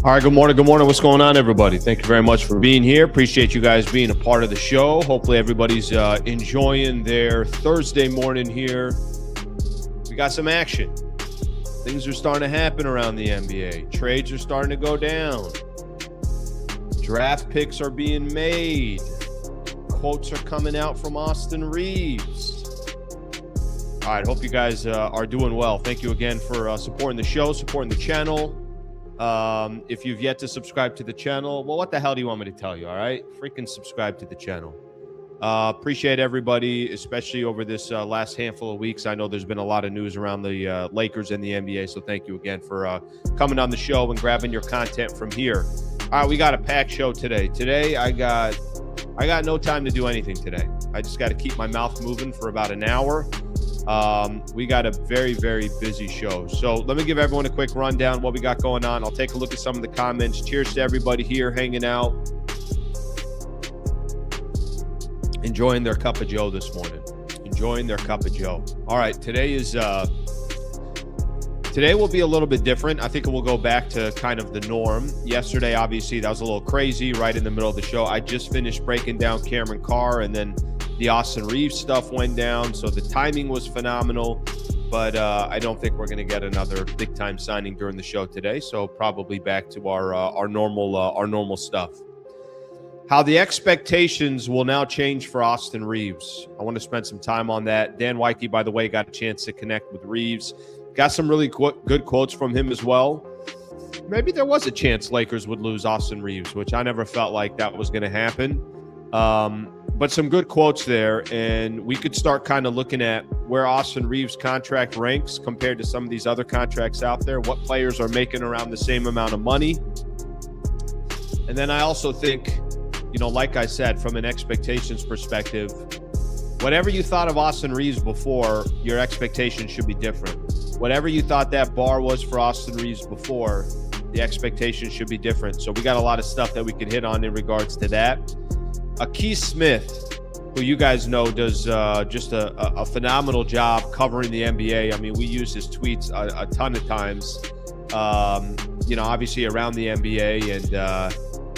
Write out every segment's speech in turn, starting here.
All right, good morning. Good morning. What's going on, everybody? Thank you very much for being here. Appreciate you guys being a part of the show. Hopefully everybody's enjoying their Thursday morning here. We got some action. Things are starting to happen around the NBA. Trades are starting to go down. Draft picks are being made. Quotes are coming out from Austin Reaves. All right, hope you guys are doing well. Thank you again for supporting the show, supporting the channel. If you've yet to subscribe to the channel, well, what the hell do you want me to tell you? All right, freaking subscribe to the channel. Appreciate everybody, especially over this last handful of weeks. I know there's been a lot of news around the Lakers and the NBA, so thank you again for coming on the show and grabbing your content from here. All right, we got a packed show today. Today, I got no time to do anything today. I just got to keep my mouth moving for about an hour. We got a very, very busy show. So let me give everyone a quick rundown what we got going on. I'll take a look at some of the comments. Cheers to everybody here hanging out, enjoying their cup of Joe this morning. Enjoying their cup of Joe. All right, today will be a little bit different. I think it will go back to kind of the norm. Yesterday, obviously, that was a little crazy right in the middle of the show. I just finished breaking down Cameron Carr, and then the Austin Reaves stuff went down, so the timing was phenomenal. But I don't think we're going to get another big-time signing during the show today, so probably back to our normal stuff. How the expectations will now change for Austin Reaves. I want to spend some time on that. Dan Weike, by the way, got a chance to connect with Reaves. Got some really good quotes from him as well. Maybe there was a chance Lakers would lose Austin Reaves, which I never felt like that was going to happen. But some good quotes there, and we could start kind of looking at where Austin Reaves' contract ranks compared to some of these other contracts out there, what players are making around the same amount of money. And then I also think, like I said, from an expectations perspective, whatever you thought of Austin Reaves before, your expectations should be different. Whatever you thought that bar was for Austin Reaves before, the expectations should be different. So we got a lot of stuff that we could hit on in regards to that. Keith Smith, who you guys know does just a phenomenal job covering the NBA. I mean, we use his tweets a ton of times, obviously around the NBA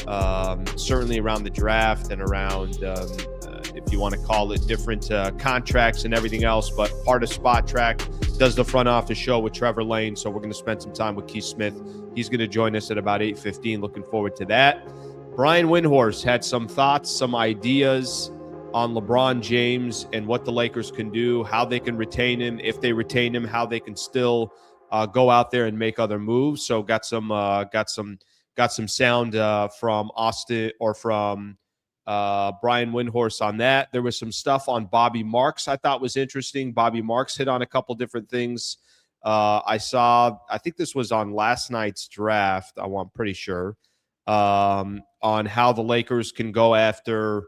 and certainly around the draft and around, if you want to call it, different contracts and everything else. But part of Spotrac does the front office show with Trevor Lane. So we're going to spend some time with Keith Smith. He's going to join us at about 8:15. Looking forward to that. Brian Windhorst had some thoughts, some ideas on LeBron James and what the Lakers can do, how they can retain him, if they retain him, how they can still go out there and make other moves. So got some sound from Austin or from Brian Windhorst on that. There was some stuff on Bobby Marks I thought was interesting. Bobby Marks hit on a couple different things. I think this was on last night's draft, I'm pretty sure. On how the Lakers can go after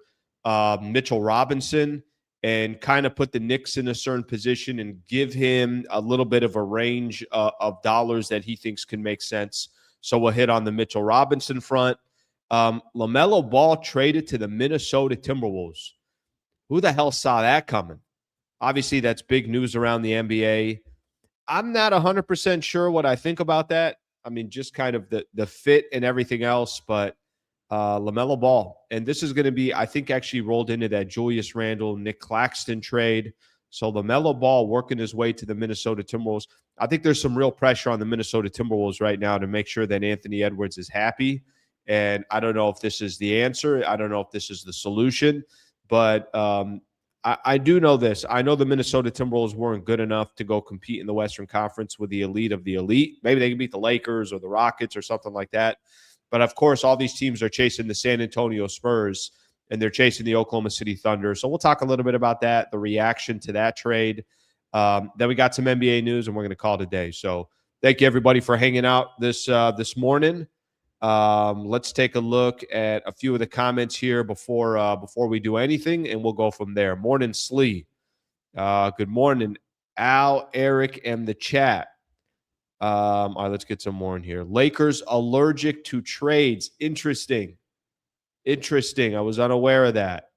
Mitchell Robinson and kind of put the Knicks in a certain position and give him a little bit of a range of dollars that he thinks can make sense. So we'll hit on the Mitchell Robinson front. LaMelo Ball traded to the Minnesota Timberwolves. Who the hell saw that coming? Obviously, that's big news around the NBA. I'm not 100% sure what I think about that. I mean, just kind of the fit and everything else, but LaMelo Ball. And this is going to be, I think, actually rolled into that Julius Randle, Nick Claxton trade. So LaMelo Ball working his way to the Minnesota Timberwolves. I think there's some real pressure on the Minnesota Timberwolves right now to make sure that Anthony Edwards is happy. And I don't know if this is the answer. I don't know if this is the solution. But I do know this. I know the Minnesota Timberwolves weren't good enough to go compete in the Western Conference with the elite of the elite. Maybe they can beat the Lakers or the Rockets or something like that. But, of course, all these teams are chasing the San Antonio Spurs, and they're chasing the Oklahoma City Thunder. So we'll talk a little bit about that, the reaction to that trade. Then we got some NBA news, and we're going to call it a day. So thank you, everybody, for hanging out this morning. Let's take a look at a few of the comments here before we do anything, and we'll go from there. Morning, Slee. Good morning, Al, Eric, and the chat. All right, let's get some more in here. Lakers allergic to trades. Interesting. I was unaware of that.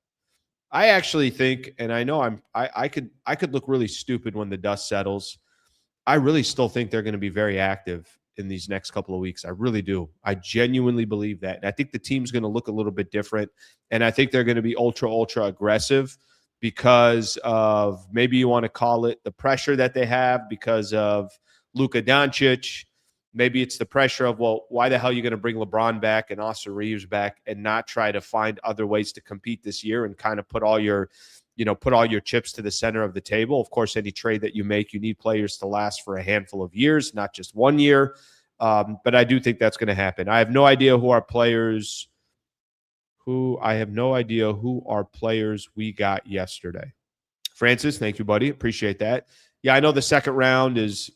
I actually think, and I know I could look really stupid when the dust settles. I really still think they're going to be very active. in these next couple of weeks. I really do. I genuinely believe that. And I think the team's going to look a little bit different. And I think they're going to be ultra, ultra aggressive because of, maybe you want to call it the pressure that they have because of Luka Dončić. Maybe it's the pressure of, well, why the hell are you going to bring LeBron back and Austin Reaves back and not try to find other ways to compete this year and kind of put all your chips to the center of the table. Of course, any trade that you make, you need players to last for a handful of years, not just 1 year. But I do think that's going to happen. I have no idea who our players we got yesterday. Francis, thank you, buddy. Appreciate that. Yeah, I know the second round is,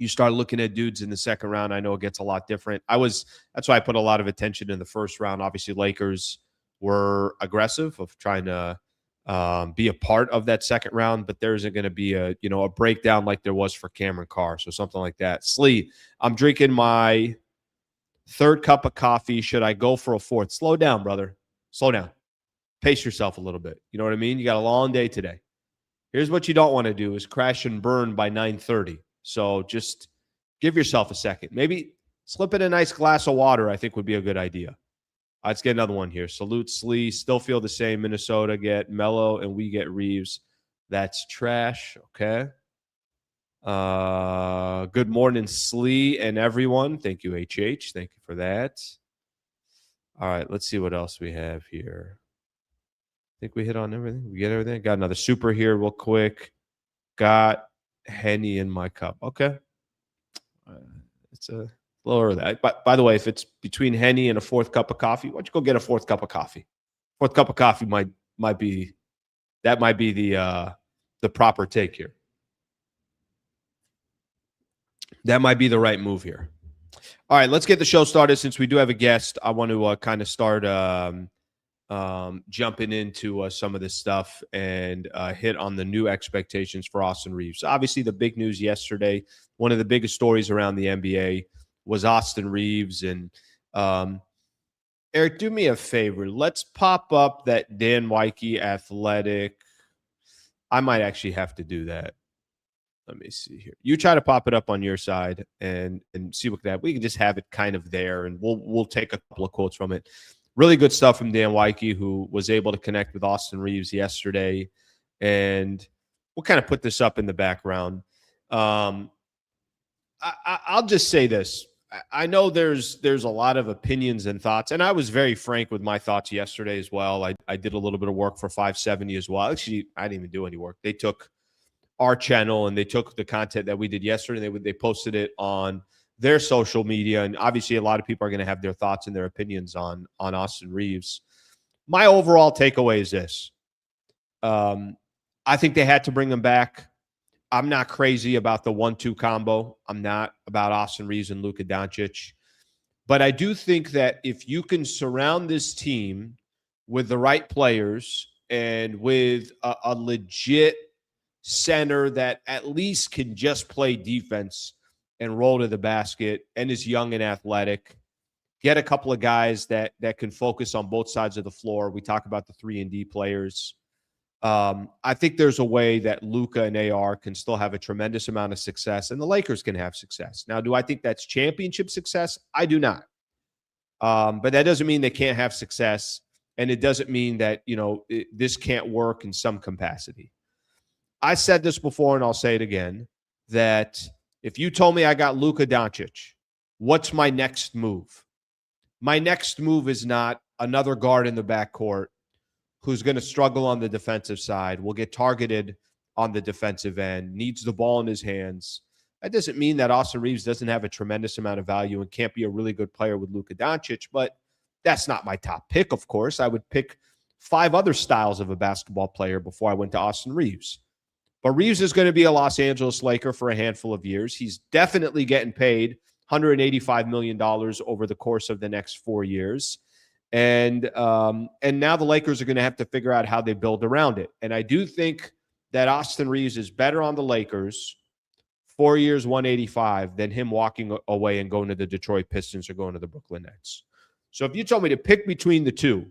you start looking at dudes in the second round. I know it gets a lot different. That's why I put a lot of attention in the first round. Obviously, Lakers were aggressive of trying to be a part of that second round, but there isn't going to be a breakdown like there was for Cameron Carr. So something like that. Slee, I'm drinking my third cup of coffee. Should I go for a fourth? Slow down, brother. Slow down. Pace yourself a little bit. You know what I mean? You got a long day today. Here's what you don't want to do is crash and burn by 9:30. So just give yourself a second. Maybe slip in a nice glass of water, I think would be a good idea. Let's get another one here. Salute, Slee. Still feel the same. Minnesota get Melo and we get Reaves. That's trash. Okay. Good morning, Slee and everyone. Thank you, HH. Thank you for that. All right, let's see what else we have here. I think we hit on everything. We get everything. Got another super here real quick. Got Henny in my cup. Okay. It's a lower that. But by the way, if it's between Henny and a fourth cup of coffee, why don't you go get a fourth cup of coffee? Fourth cup of coffee might be the proper take here. That might be the right move here. All right, let's get the show started. Since we do have a guest, I want to kind of start jumping into some of this stuff and hit on the new expectations for Austin Reaves. Obviously, the big news yesterday, one of the biggest stories around the NBA was Austin Reaves. And Eric, do me a favor. Let's pop up that Dan Wikey Athletic. I might actually have to do that. Let me see here. You try to pop it up on your side and see what that. We can just have it kind of there, and we'll take a couple of quotes from it. Really good stuff from Dan Wikey, who was able to connect with Austin Reaves yesterday. And we'll kind of put this up in the background. I'll just say this. I know there's a lot of opinions and thoughts, and I was very frank with my thoughts yesterday as well. I did a little bit of work for 570 as well. Actually, I didn't even do any work. They took our channel and they took the content that we did yesterday. They posted it on their social media, and obviously a lot of people are going to have their thoughts and their opinions on Austin Reaves. My overall takeaway is this. I think they had to bring him back. I'm not crazy about the 1-2 combo. I'm not about Austin Reaves and Luka Dončić. But I do think that if you can surround this team with the right players and with a legit center that at least can just play defense and roll to the basket and is young and athletic, get a couple of guys that can focus on both sides of the floor. We talk about the 3-and-D players. I think there's a way that Luka and AR can still have a tremendous amount of success, and the Lakers can have success. Now, do I think that's championship success? I do not. But that doesn't mean they can't have success, and it doesn't mean that, this can't work in some capacity. I said this before, and I'll say it again, that if you told me I got Luka Dončić, what's my next move? My next move is not another guard in the backcourt who's going to struggle on the defensive side, will get targeted on the defensive end, needs the ball in his hands. That doesn't mean that Austin Reaves doesn't have a tremendous amount of value and can't be a really good player with Luka Dončić, but that's not my top pick, of course. I would pick 5 other styles of a basketball player before I went to Austin Reaves. But Reaves is going to be a Los Angeles Laker for a handful of years. He's definitely getting paid $185 million over the course of the next 4 years. And now the Lakers are going to have to figure out how they build around it. And I do think that Austin Reaves is better on the Lakers 4 years, 185, than him walking away and going to the Detroit Pistons or going to the Brooklyn Nets. So if you told me to pick between the two,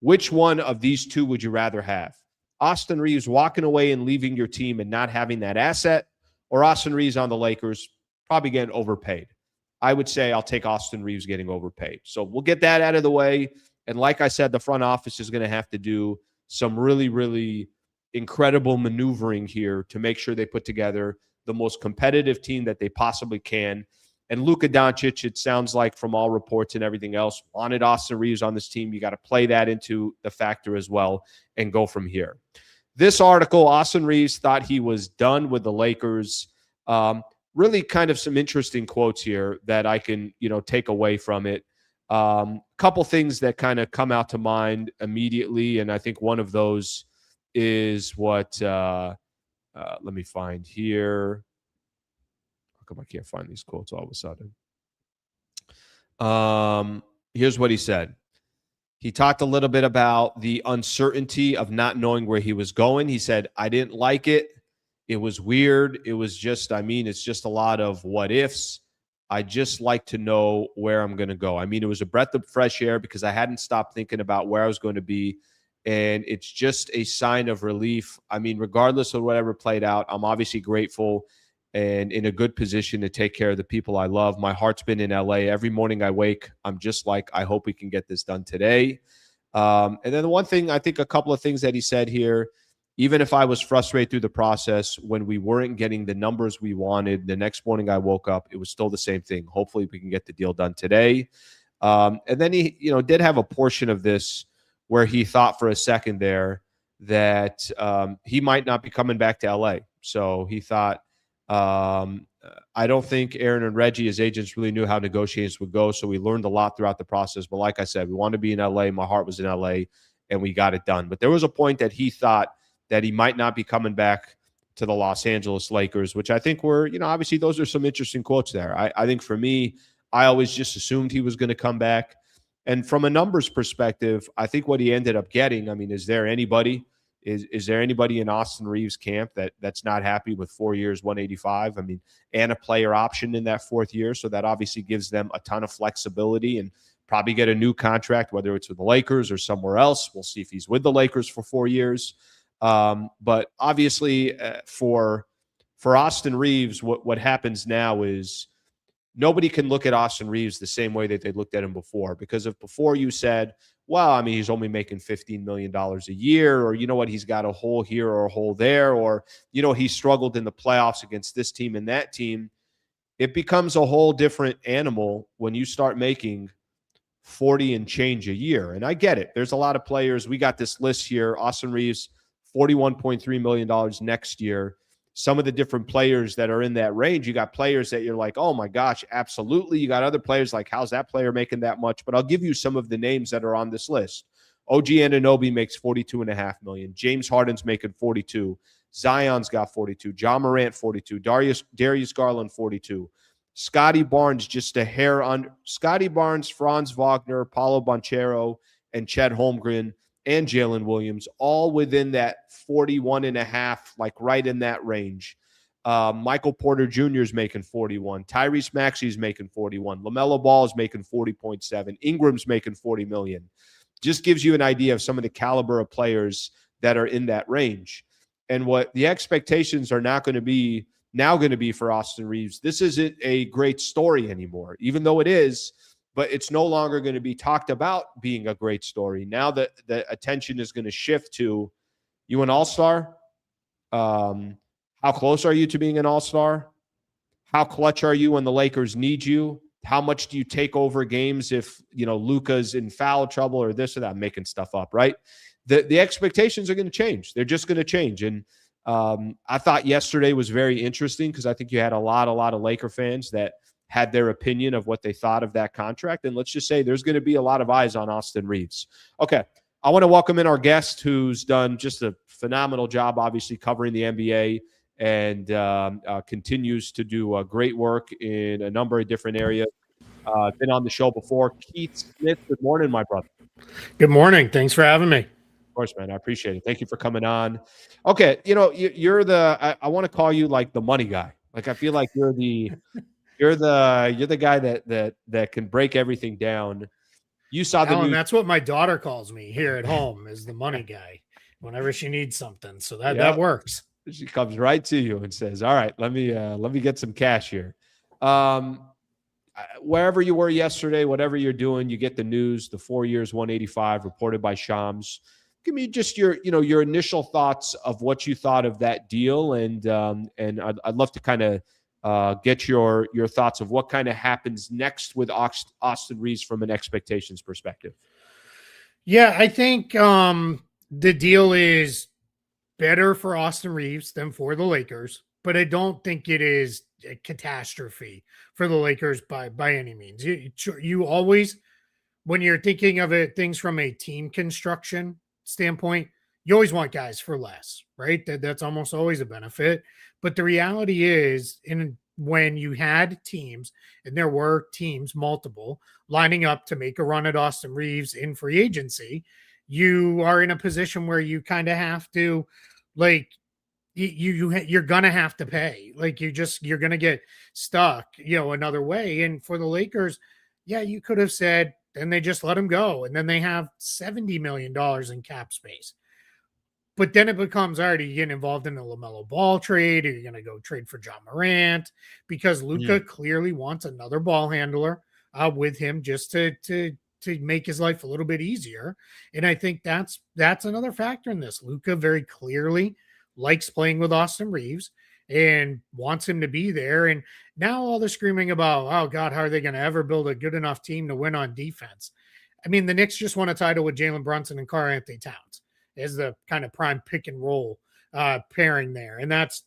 which one of these two would you rather have? Austin Reaves walking away and leaving your team and not having that asset, or Austin Reaves on the Lakers probably getting overpaid? I would say I'll take Austin Reaves getting overpaid. So we'll get that out of the way. And like I said, the front office is going to have to do some really, really incredible maneuvering here to make sure they put together the most competitive team that they possibly can. And Luka Dončić, it sounds like from all reports and everything else, wanted Austin Reaves on this team. You got to play that into the factor as well and go from here. This article, Austin Reaves thought he was done with the Lakers. Really kind of some interesting quotes here that I can, take away from it. Couple things that kind of come out to mind immediately, and I think one of those is what let me find here. How come I can't find these quotes all of a sudden? Here's what he said. He talked a little bit about the uncertainty of not knowing where he was going. He said, I didn't like it. It was weird. It was just, it's just a lot of what ifs. I just like to know where I'm going to go. It was a breath of fresh air because I hadn't stopped thinking about where I was going to be. And it's just a sign of relief. Regardless of whatever played out, I'm obviously grateful and in a good position to take care of the people I love. My heart's been in LA. Every morning I wake, I'm just like, I hope we can get this done today. And then the one thing, I think a couple of things that he said here, even if I was frustrated through the process when we weren't getting the numbers we wanted, the next morning I woke up, it was still the same thing. Hopefully we can get the deal done today. And then he, did have a portion of this where he thought for a second there that he might not be coming back to LA. So he thought, I don't think Aaron and Reggie, his agents, really knew how negotiations would go. So we learned a lot throughout the process. But like I said, we wanted to be in LA. My heart was in LA and we got it done. But there was a point that he thought that he might not be coming back to the Los Angeles Lakers, which I think were, obviously those are some interesting quotes there. I think for me, I always just assumed he was going to come back. And from a numbers perspective, I think what he ended up getting, is there anybody in Austin Reaves' camp that's not happy with 4 years, 185? And a player option in that fourth year. So that obviously gives them a ton of flexibility and probably get a new contract, whether it's with the Lakers or somewhere else. We'll see if he's with the Lakers for 4 years. But obviously for Austin Reaves, what happens now is nobody can look at Austin Reaves the same way that they looked at him before. Because if before you said, well, he's only making $15 million a year, or he's got a hole here or a hole there, or, he struggled in the playoffs against this team and that team, it becomes a whole different animal when you start making 40 and change a year. And I get it. There's a lot of players. We got this list here. Austin Reaves, $41.3 million next year. Some of the different players that are in that range, you got players that you're like, oh my gosh, absolutely. You got other players like, how's that player making that much? But I'll give you some of the names that are on this list. OG Anunoby makes $42.5 million. James Harden's making 42. Zion's got 42. John Morant, 42. Darius Garland, 42. Scotty Barnes, just a hair under. Scotty Barnes, Franz Wagner, Paulo Banchero, and Chet Holmgren, and Jalen Williams, all within that 41.5, like right in that range. Michael Porter Jr. is making 41. Tyrese Maxey is making 41. LaMelo Ball is making 40.7. Ingram's making $40 million. Just gives you an idea of some of the caliber of players that are in that range. And what the expectations are now going to be for Austin Reaves. This isn't a great story anymore, even though it is. But it's no longer going to be talked about being a great story. Now that the attention is going to shift to, you an all-star? How close are you to being an all-star? How clutch are you when the Lakers need you? How much do you take over games if, Luka's in foul trouble or this or that? I'm making stuff up, right? The expectations are going to change. They're just going to change. And I thought yesterday was very interesting because I think you had a lot of Laker fans that had their opinion of what they thought of that contract. And let's just say there's going to be a lot of eyes on Austin Reaves. Okay, I want to welcome in our guest who's done just a phenomenal job, obviously, covering the NBA and continues to do great work in a number of different areas. Been on the show before. Keith Smith, good morning, my brother. Good morning. Thanks for having me. Of course, man. I appreciate it. Thank you for coming on. Okay, you're I want to call you like the money guy. Like I feel like you're the guy that can break everything down. You saw the news. That's what my daughter calls me here at home, is the money guy whenever she needs something. So that works. She comes right to you and says, all right, let me get some cash here. I wherever you were yesterday, whatever you're doing, you get the news, the 4 years, 185 reported by Shams. Give me just your initial thoughts of what you thought of that deal. And I'd love to kind of get your thoughts of what kind of happens next with Austin Reaves from an expectations perspective. Yeah, I think the deal is better for Austin Reaves than for the Lakers, but I don't think it is a catastrophe for the Lakers by any means. You always, when you're thinking of it, things from a team construction standpoint, you always want guys for less, right? That's almost always a benefit. But the reality is, when you had teams, and there were teams, multiple, lining up to make a run at Austin Reaves in free agency, you are in a position where you kind of have to, like, you're gonna have to pay. Like, you're gonna get stuck, another way. And for the Lakers, yeah, you could have said, then they just let him go, and then they have $70 million in cap space. But then it becomes, all right, are you getting involved in a LaMelo Ball trade? Are you going to go trade for John Morant? Because Luka clearly wants another ball handler with him just to make his life a little bit easier. And I think that's another factor in this. Luka very clearly likes playing with Austin Reaves and wants him to be there. And now all the screaming about, oh God, how are they going to ever build a good enough team to win on defense? I mean, the Knicks just won a title with Jalen Brunson and Karl-Anthony Towns as the kind of prime pick and roll pairing there. And that's,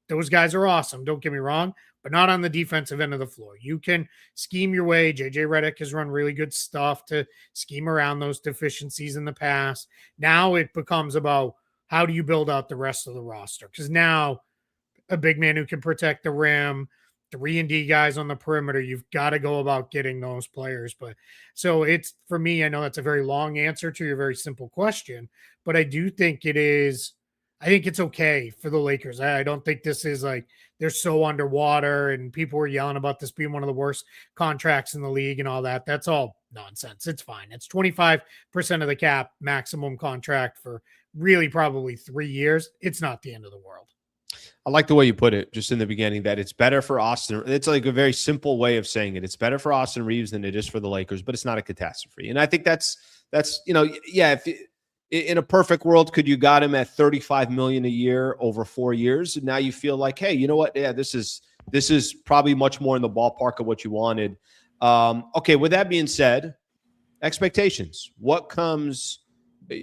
those guys are awesome. Don't get me wrong, but not on the defensive end of the floor. You can scheme your way. JJ Redick has run really good stuff to scheme around those deficiencies in the past. Now it becomes about, how do you build out the rest of the roster? Because now a big man who can protect the rim, 3-and-D guys on the perimeter, you've got to go about getting those players. But so it's, for me, I know that's a very long answer to your very simple question, but I do think I think it's okay for the Lakers. I don't think this is like they're so underwater and people were yelling about this being one of the worst contracts in the league and all that. That's all nonsense. It's fine. It's 25% of the cap maximum contract for really probably 3 years. It's not the end of the world. I like the way you put it just in the beginning, that it's better for Austin. It's like a very simple way of saying it. It's better for Austin Reaves than it is for the Lakers, but it's not a catastrophe. And I think that's if in a perfect world, could you got him at $35 million a year over 4 years? And now you feel like, hey, you know what? Yeah, this is probably much more in the ballpark of what you wanted. Okay. With that being said, expectations, what comes, how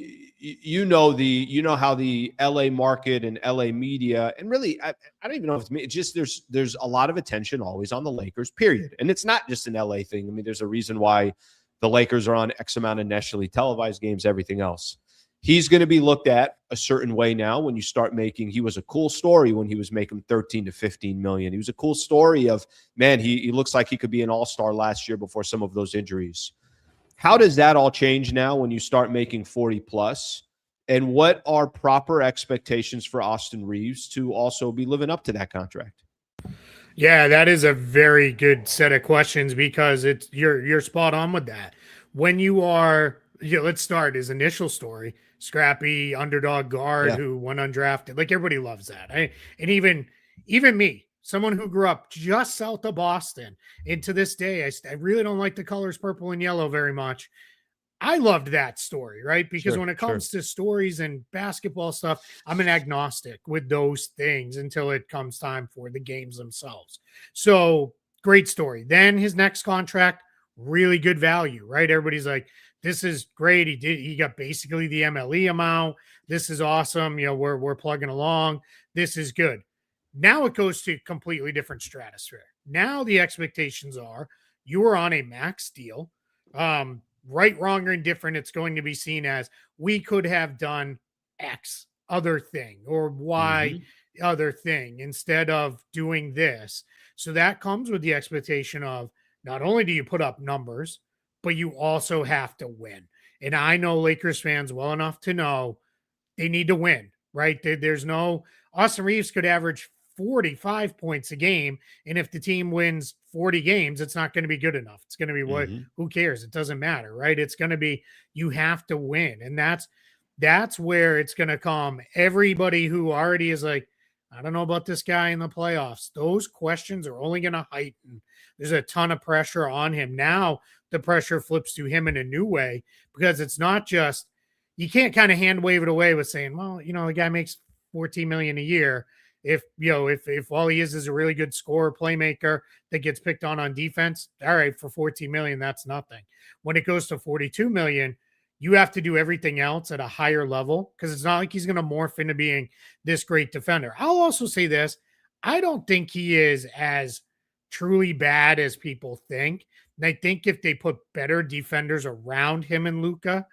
the LA market and LA media, and really, I don't even know if it's me. It's just, there's a lot of attention always on the Lakers, period. And it's not just an LA thing. I mean, there's a reason why the Lakers are on X amount of nationally televised games, everything else. He's going to be looked at a certain way now when you start making, he was a cool story when he was making 13 to 15 million. He was a cool story of, man, he looks like he could be an all-star last year before some of those injuries. How does that all change now when you start making 40 plus? And what are proper expectations for Austin Reaves to also be living up to that contract? Yeah, that is a very good set of questions, because you're spot on with that. When you are, let's start his initial story, scrappy underdog guard who went undrafted. Like, everybody loves that. And even me, someone who grew up just south of Boston, and to this day, I really don't like the colors purple and yellow very much. I loved that story, right? Because when it comes to stories and basketball stuff, I'm an agnostic with those things until it comes time for the games themselves. So great story. Then his next contract, really good value, right? Everybody's like, this is great. He got basically the MLE amount. This is awesome. We're plugging along. This is good. Now it goes to completely different stratosphere. Now the expectations are, you are on a max deal. Right, wrong, or indifferent, it's going to be seen as, we could have done X other thing or Y other thing instead of doing this. So that comes with the expectation of, not only do you put up numbers, but you also have to win. And I know Lakers fans well enough to know they need to win, right? There's no, Austin Reaves could average 45 points a game, and if the team wins 40 games, it's not going to be good enough. It's going to be who cares? It doesn't matter, right? It's going to be, you have to win. And that's where it's going to come. Everybody who already is like, I don't know about this guy in the playoffs, those questions are only going to heighten There's a ton of pressure on him. Now the pressure flips to him in a new way, because it's not just, you can't kind of hand wave it away with saying, well, the guy makes 14 million a year. If all he is a really good scorer, playmaker that gets picked on defense, all right, for 14 million, that's nothing. When it goes to 42 million, you have to do everything else at a higher level, because it's not like he's going to morph into being this great defender. I'll also say this. I don't think he is as truly bad as people think. And I think if they put better defenders around him and Luka,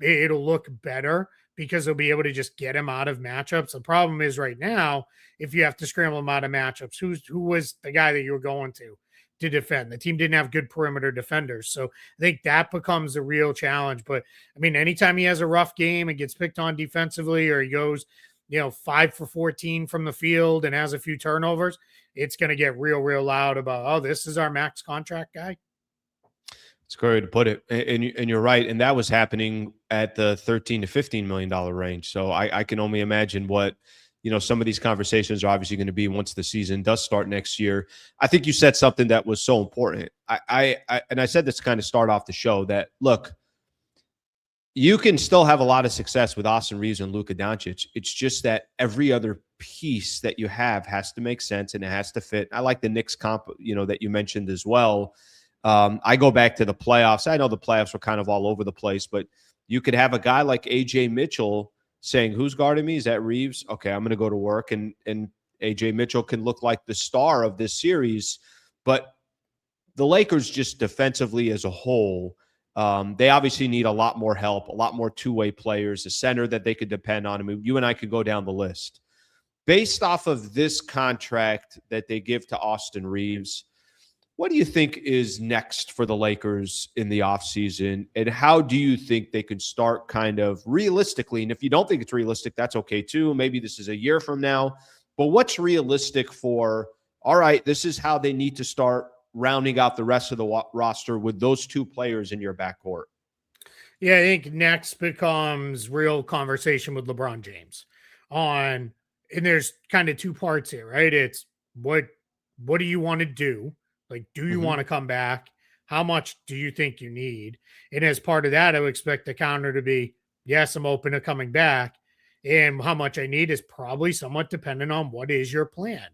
it'll look better, because they'll be able to just get him out of matchups. The problem is right now, if you have to scramble him out of matchups, who was the guy that you were going to defend? The team didn't have good perimeter defenders. So I think that becomes a real challenge. But I mean, anytime he has a rough game and gets picked on defensively, or he goes, 5 for 14 from the field and has a few turnovers, it's going to get real loud about, oh, this is our max contract guy. It's a great way to put it. And you're right. And that was happening at the $13 to $15 million range. So I can only imagine what, some of these conversations are obviously going to be once the season does start next year. I think you said something that was so important. I said this to kind of start off the show, that, look, you can still have a lot of success with Austin Reaves and Luka Dončić. It's just that every other piece that you have has to make sense and it has to fit. I like the Knicks comp, that you mentioned as well. I go back to the playoffs. I know the playoffs were kind of all over the place, but you could have a guy like AJ Mitchell saying, who's guarding me? Is that Reaves? Okay, I'm going to go to work. And AJ Mitchell can look like the star of this series. But the Lakers, just defensively as a whole, they obviously need a lot more help, a lot more two-way players, a center that they could depend on. I mean, you and I could go down the list. Based off of this contract that they give to Austin Reaves, what do you think is next for the Lakers in the offseason? And how do you think they could start kind of realistically? And if you don't think it's realistic, that's okay too. Maybe this is a year from now. But what's realistic for, all right, this is how they need to start rounding out the rest of the roster with those two players in your backcourt? Yeah, I think next becomes real conversation with LeBron James and there's kind of two parts here, right? It's what do you want to do? Like, do you want to come back? How much do you think you need? And as part of that, I would expect the counter to be, yes, I'm open to coming back. And how much I need is probably somewhat dependent on what is your plan.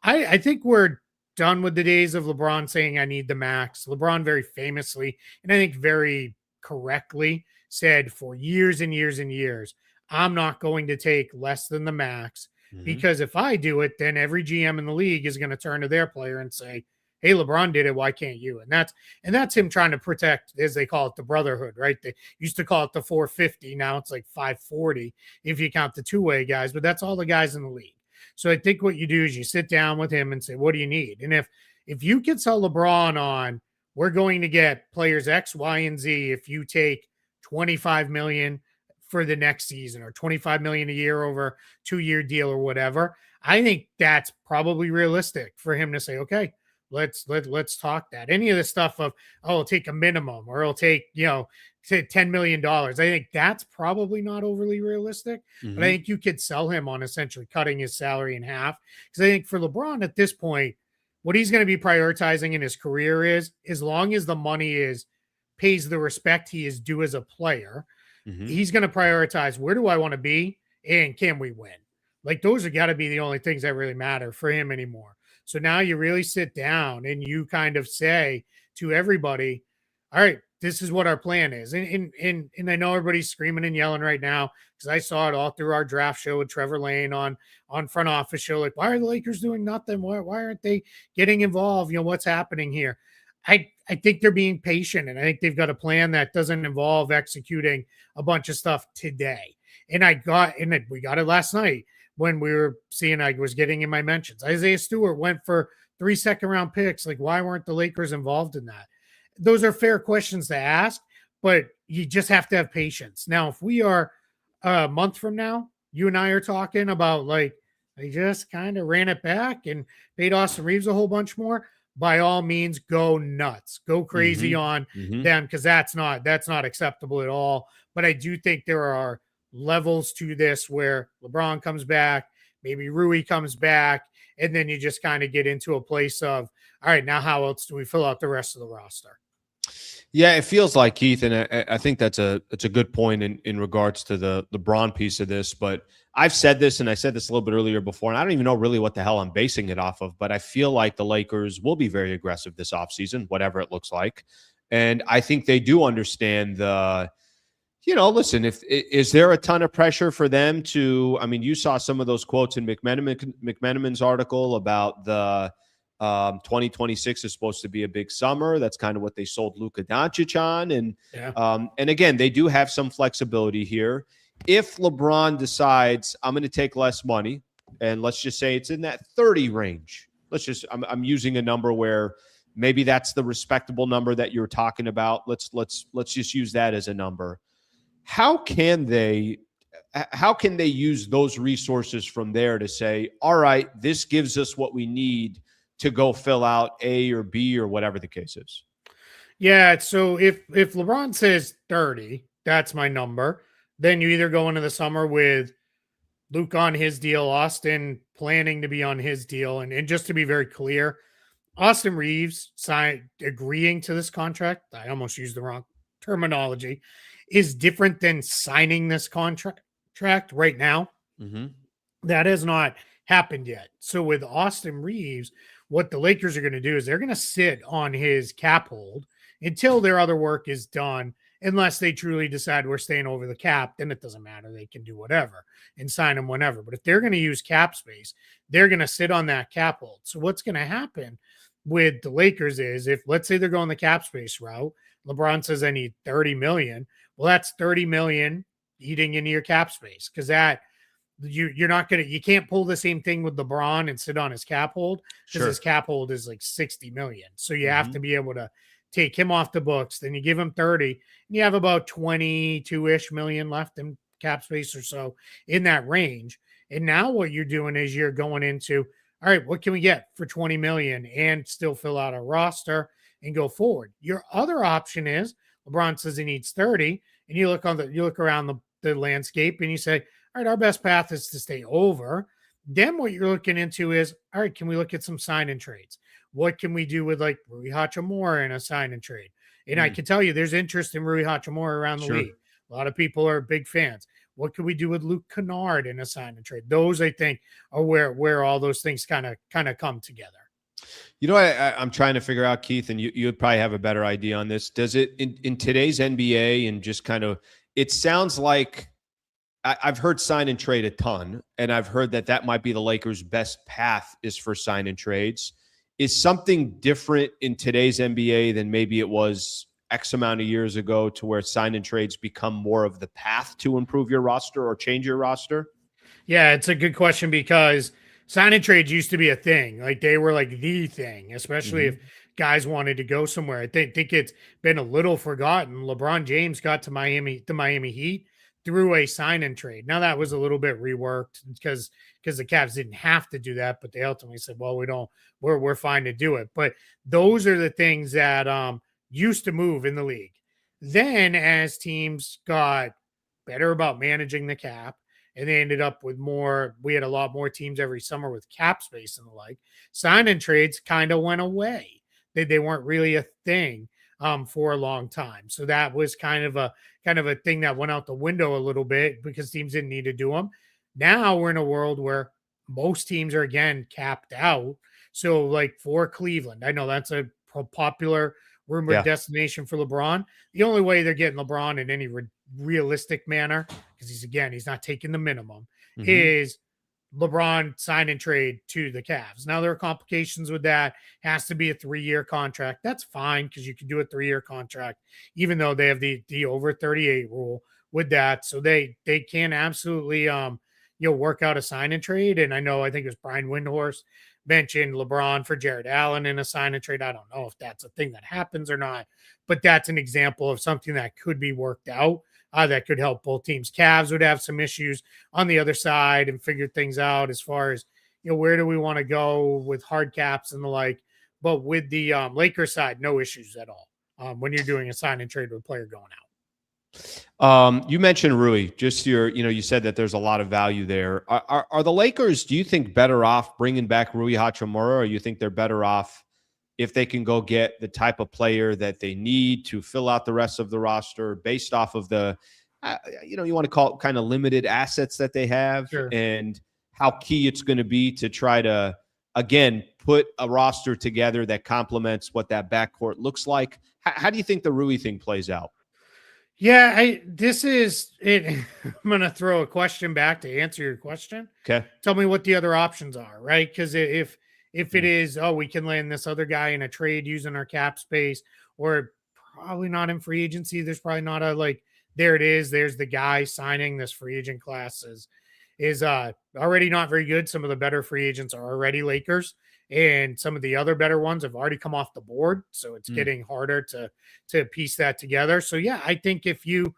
I think we're done with the days of LeBron saying I need the max. LeBron very famously, and I think very correctly, said for years and years and years, I'm not going to take less than the max, because if I do it, then every GM in the league is going to turn to their player and say, hey, LeBron did it, why can't you? And that's him trying to protect, as they call it, the brotherhood, right? They used to call it the 450. Now it's like 540 if you count the two-way guys, but that's all the guys in the league. So I think what you do is you sit down with him and say, what do you need? And if you could sell LeBron on, we're going to get players X, Y, and Z if you take $25 million for the next season, or $25 million a year over a 2-year deal or whatever, I think that's probably realistic for him to say, okay, let's talk that. Any of the stuff of, oh, I'll take a minimum, or I'll take, say $10 million. I think that's probably not overly realistic, but I think you could sell him on essentially cutting his salary in half. Because I think for LeBron at this point, what he's going to be prioritizing in his career is, as long as the money pays the respect he is due as a player, he's going to prioritize, where do I want to be and can we win? Like, those are got to be the only things that really matter for him anymore. So now you really sit down and you kind of say to everybody, all right, this is what our plan is. And I know everybody's screaming and yelling right now, because I saw it all through our draft show with Trevor Lane on Front Office Show. Like, why are the Lakers doing nothing? Why aren't they getting involved? What's happening here? I think they're being patient, and I think they've got a plan that doesn't involve executing a bunch of stuff today. And we got it last night when we were seeing, I was getting in my mentions, Isaiah Stewart went for 3 second-round picks. Like, why weren't the Lakers involved in that? Those are fair questions to ask, but you just have to have patience. Now, if we are a month from now, you and I are talking about, like, they just kind of ran it back and paid Austin Reaves a whole bunch more, by all means, go nuts, go crazy on them, because that's not acceptable at all. But I do think there are levels to this where LeBron comes back, maybe Rui comes back, and then you just kind of get into a place of all right, now how else do we fill out the rest of the roster? Yeah, it feels like, Keith, and I think that's a good point in regards to the LeBron piece of this. But I've said this, and I said this a little bit earlier before, and I don't even know really what the hell I'm basing it off of. But I feel like the Lakers will be very aggressive this offseason, whatever it looks like. And I think they do understand listen, is there a ton of pressure for them to? I mean, you saw some of those quotes in McMenamin's article about the 2026 is supposed to be a big summer. That's kind of what they sold Luka Dončić on. And again, they do have some flexibility here. If LeBron decides I'm going to take less money, and let's just say it's in that 30 range, I'm using a number where maybe that's the respectable number that you're talking about. Let's just use that as a number. How can they use those resources from there to say, all right, this gives us what we need to go fill out A or B or whatever the case is? Yeah. So if LeBron says 30, that's my number, then you either go into the summer with Luke on his deal, Austin planning to be on his deal. And just to be very clear, Austin Reaves agreeing to this contract, I almost used the wrong terminology, is different than signing this contract right now. Mm-hmm. That has not happened yet. So with Austin Reaves, what the Lakers are going to do is they're going to sit on his cap hold until their other work is done, unless they truly decide we're staying over the cap. Then it doesn't matter. They can do whatever and sign him whenever. But if they're going to use cap space, they're going to sit on that cap hold. So what's going to happen with the Lakers is, if let's say they're going the cap space route, LeBron says I need 30 million. Well, that's 30 million eating into your cap space, because that you can't pull the same thing with LeBron and sit on his cap hold, because his cap hold is like 60 million. So you have to be able to take him off the books. Then you give him 30 and you have about 22-ish million left in cap space or so, in that range. And now what you're doing is you're going into, all right, what can we get for 20 million and still fill out a roster and go forward? Your other option is LeBron says he needs 30, and you look around the landscape and you say, all right, our best path is to stay over. Then what you're looking into is, all right, can we look at some sign and trades? What can we do with like Rui Hachimura in a sign and trade? And I can tell you there's interest in Rui Hachimura around the league. A lot of people are big fans. What could we do with Luke Kennard in a sign and trade? Those, I think, are where all those things kind of come together. You know, I'm trying to figure out, Keith, and you'd probably have a better idea on this. Does it in today's NBA, and just kind of, it sounds like I've heard sign and trade a ton, and I've heard that might be the Lakers' best path is for sign and trades. Is something different in today's NBA than maybe it was X amount of years ago, to where sign and trades become more of the path to improve your roster or change your roster? Yeah, it's a good question, because sign and trades used to be a thing. Like, they were like the thing, especially if guys wanted to go somewhere. I think it's been a little forgotten. LeBron James got to Miami Heat through a sign and trade. Now that was a little bit reworked because the Cavs didn't have to do that, but they ultimately said, well, we're fine to do it. But those are the things that used to move in the league. Then as teams got better about managing the cap, and they ended up with we had a lot more teams every summer with cap space and the like, sign and trades kind of went away. They weren't really a thing for a long time. So that was kind of a thing that went out the window a little bit, because teams didn't need to do them. Now we're in a world where most teams are again capped out. So like for Cleveland, I know that's a popular rumored destination for LeBron. The only way they're getting LeBron in any realistic manner, because he's not taking the minimum, is LeBron sign and trade to the Cavs. Now there are complications with that. It has to be a 3-year contract. That's fine, because you can do a 3-year contract, even though they have the over 38 rule with that. So they can absolutely work out a sign and trade. And I think it was Brian Windhorst mentioned LeBron for Jared Allen in a sign and trade. I don't know if that's a thing that happens or not, but that's an example of something that could be worked out. That could help both teams. Cavs would have some issues on the other side and figure things out as far as, where do we want to go with hard caps and the like. But with the Lakers side, no issues at all when you're doing a sign and trade with a player going out. You mentioned Rui. Just you said that there's a lot of value there. Are the Lakers, do you think, better off bringing back Rui Hachimura, or you think they're better off if they can go get the type of player that they need to fill out the rest of the roster based off of the, you want to call it kind of limited assets that they have, Sure. and how key it's going to be to try to, again, put a roster together that complements what that backcourt looks like. How do you think the Rui thing plays out? Yeah, this is it. I'm going to throw a question back to answer your question. Okay. Tell me what the other options are, right? Because if it is, we can land this other guy in a trade using our cap space, or probably not in free agency. There's probably not there it is. There's the guy signing this free agent class is already not very good. Some of the better free agents are already Lakers, and some of the other better ones have already come off the board. So it's getting harder to piece that together. So yeah, I think if you're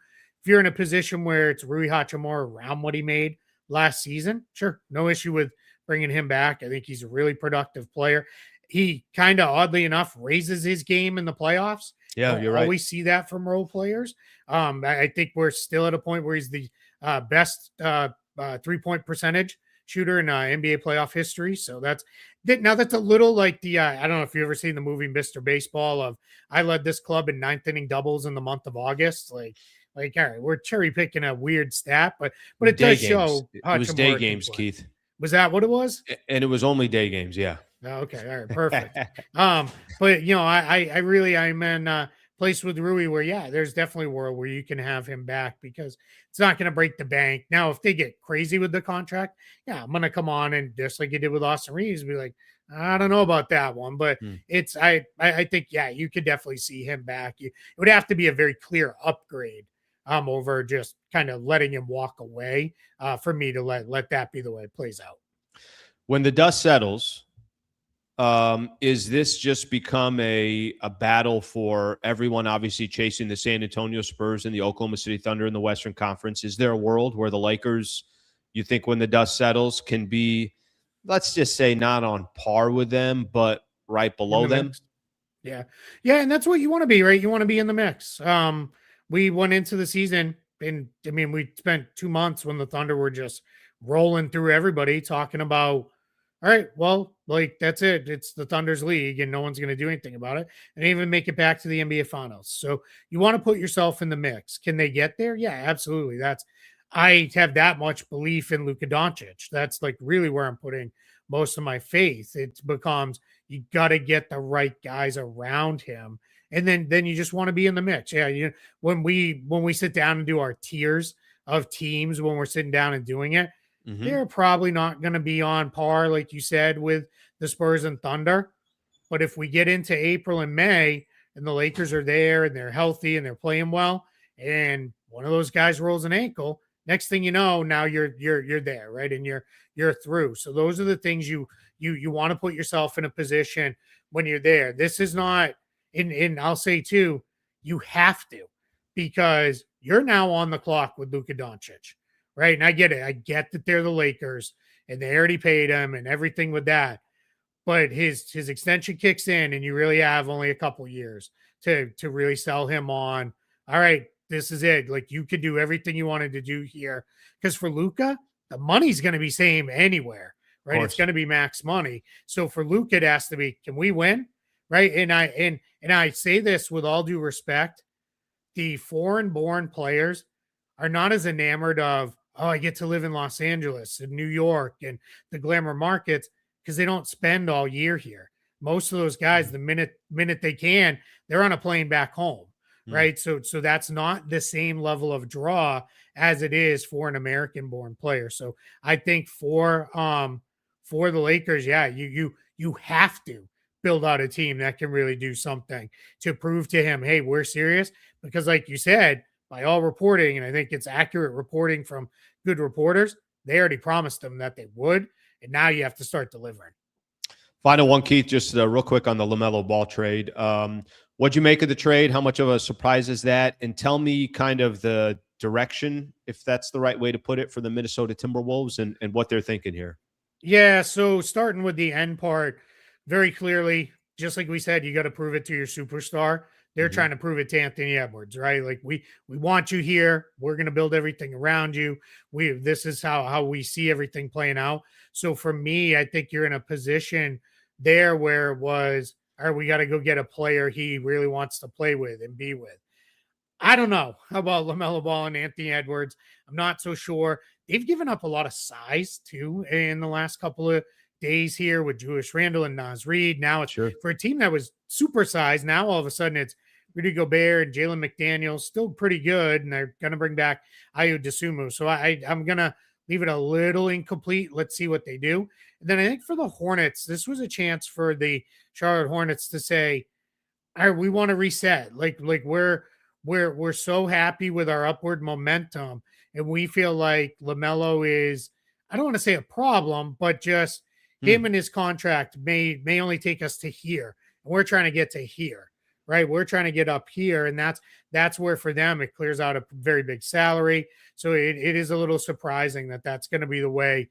in a position where it's Rui Hachimura around what he made last season, sure, no issue with bringing him back. I think he's a really productive player. He kind of, oddly enough, raises his game in the playoffs. Yeah, you're right. Always see that from role players. I think we're still at a point where he's the best 3-point percentage shooter in NBA playoff history. So that's a little like the I don't know if you've ever seen the movie Mr. Baseball of I led this club in 9th inning doubles in the month of August. Like all right, we're cherry picking a weird stat, but it does show. It was day games, Keith. Was that what it was? And it was only day games, yeah. Okay, all right, perfect. But I'm in a place with Rui where there's definitely a world where you can have him back because it's not going to break the bank. Now, if they get crazy with the contract, I'm going to come on and just like you did with Austin Reaves, be like, I don't know about that one, but it's I think you could definitely see him back. It would have to be a very clear upgrade over just kind of letting him walk away for me to let that be the way it plays out. When the dust settles, is this just become a battle for everyone obviously chasing the San Antonio Spurs and the Oklahoma City Thunder in the Western Conference? Is there a world where the Lakers, you think when the dust settles, can be, let's just say, not on par with them, but right below them? Mix. Yeah. And that's what you want to be, right? You want to be in the mix. We went into the season and we spent 2 months when the Thunder were just rolling through everybody talking about, all right, well, that's it. It's the Thunder's league and no one's going to do anything about it and even make it back to the NBA Finals. So you want to put yourself in the mix. Can they get there? Yeah, absolutely. I have that much belief in Luka Dončić. That's really where I'm putting most of my faith. It becomes you got to get the right guys around him. And then you just want to be in the mix. Yeah, when we sit down and do our tiers of teams, when we're sitting down and doing it, they're probably not going to be on par, like you said, with the Spurs and Thunder. But if we get into April and May and the Lakers are there and they're healthy and they're playing well, and one of those guys rolls an ankle, next thing you know, now you're there, right? And you're through. So those are the things you want to put yourself in a position when you're there. This is not, and I'll say too, you have to, because you're now on the clock with Luka Dončić. Right. And I get it. I get that they're the Lakers and they already paid him and everything with that. But his extension kicks in and you really have only a couple years to really sell him on. All right, this is it. You could do everything you wanted to do here. Because for Luka, the money's going to be same anywhere. Right. It's going to be max money. So for Luka, it has to be, can we win? Right. And I say this with all due respect. The foreign born players are not as enamored of, I get to live in Los Angeles and New York and the glamour markets because they don't spend all year here. Most of those guys, the minute they can, they're on a plane back home, right? So that's not the same level of draw as it is for an American-born player. So I think for the Lakers, you have to build out a team that can really do something to prove to him, hey, we're serious. Because like you said, by all reporting, and I think it's accurate reporting from good reporters, they already promised them that they would, and now you have to start delivering. Final one, Keith, just real quick on the LaMelo Ball trade. What'd you make of the trade? How much of a surprise is that? And tell me kind of the direction, if that's the right way to put it, for the Minnesota Timberwolves and what they're thinking here. Yeah, so starting with the end part, very clearly, just like we said, you got to prove it to your superstar. They're trying to prove it to Anthony Edwards, right? We want you here. We're going to build everything around you. This is how we see everything playing out. So for me, I think you're in a position there where it was, all right, we got to go get a player he really wants to play with and be with. I don't know. How about LaMelo Ball and Anthony Edwards? I'm not so sure. They've given up a lot of size too in the last couple of days here with Julius Randle and Naz Reid. Now it's for a team that was super sized. Now all of a sudden it's Rudy Gobert and Jalen McDaniels, still pretty good, and they're going to bring back Ayo Dosunmu. So I'm going to leave it a little incomplete. Let's see what they do. And then I think for the Hornets, this was a chance for the Charlotte Hornets to say, all right, we want to reset. Like we're so happy with our upward momentum, and we feel like LaMelo is, I don't want to say a problem, but just him and his contract may only take us to here. And we're trying to get to here, right? We're trying to get up here, and that's where for them it clears out a very big salary. So it is a little surprising that that's going to be the way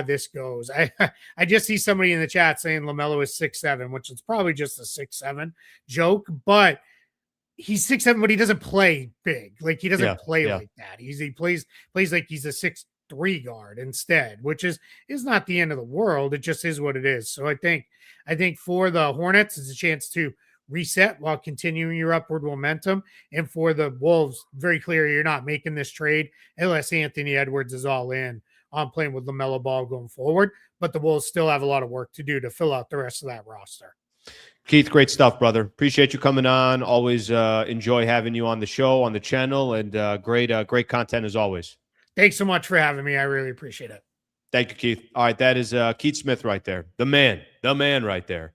this goes. I just see somebody in the chat saying LaMelo is 6'7", which is probably just a 6'7" joke, but he's 6'7", but he doesn't play big. Like he doesn't play like that. He plays like he's a 6'3" guard instead, which is not the end of the world. It just is what it is. So I think for the Hornets, it's a chance to reset while continuing your upward momentum. And for the Wolves, very clear you're not making this trade unless Anthony Edwards is all in on playing with LaMelo Ball going forward. But the Wolves still have a lot of work to do to fill out the rest of that roster. Keith, great stuff, brother. Appreciate you coming on. Always enjoy having you on the show, on the channel, and great content as always. Thanks so much for having me. I really appreciate it. Thank you, Keith. All right, that is Keith Smith right there. The man right there.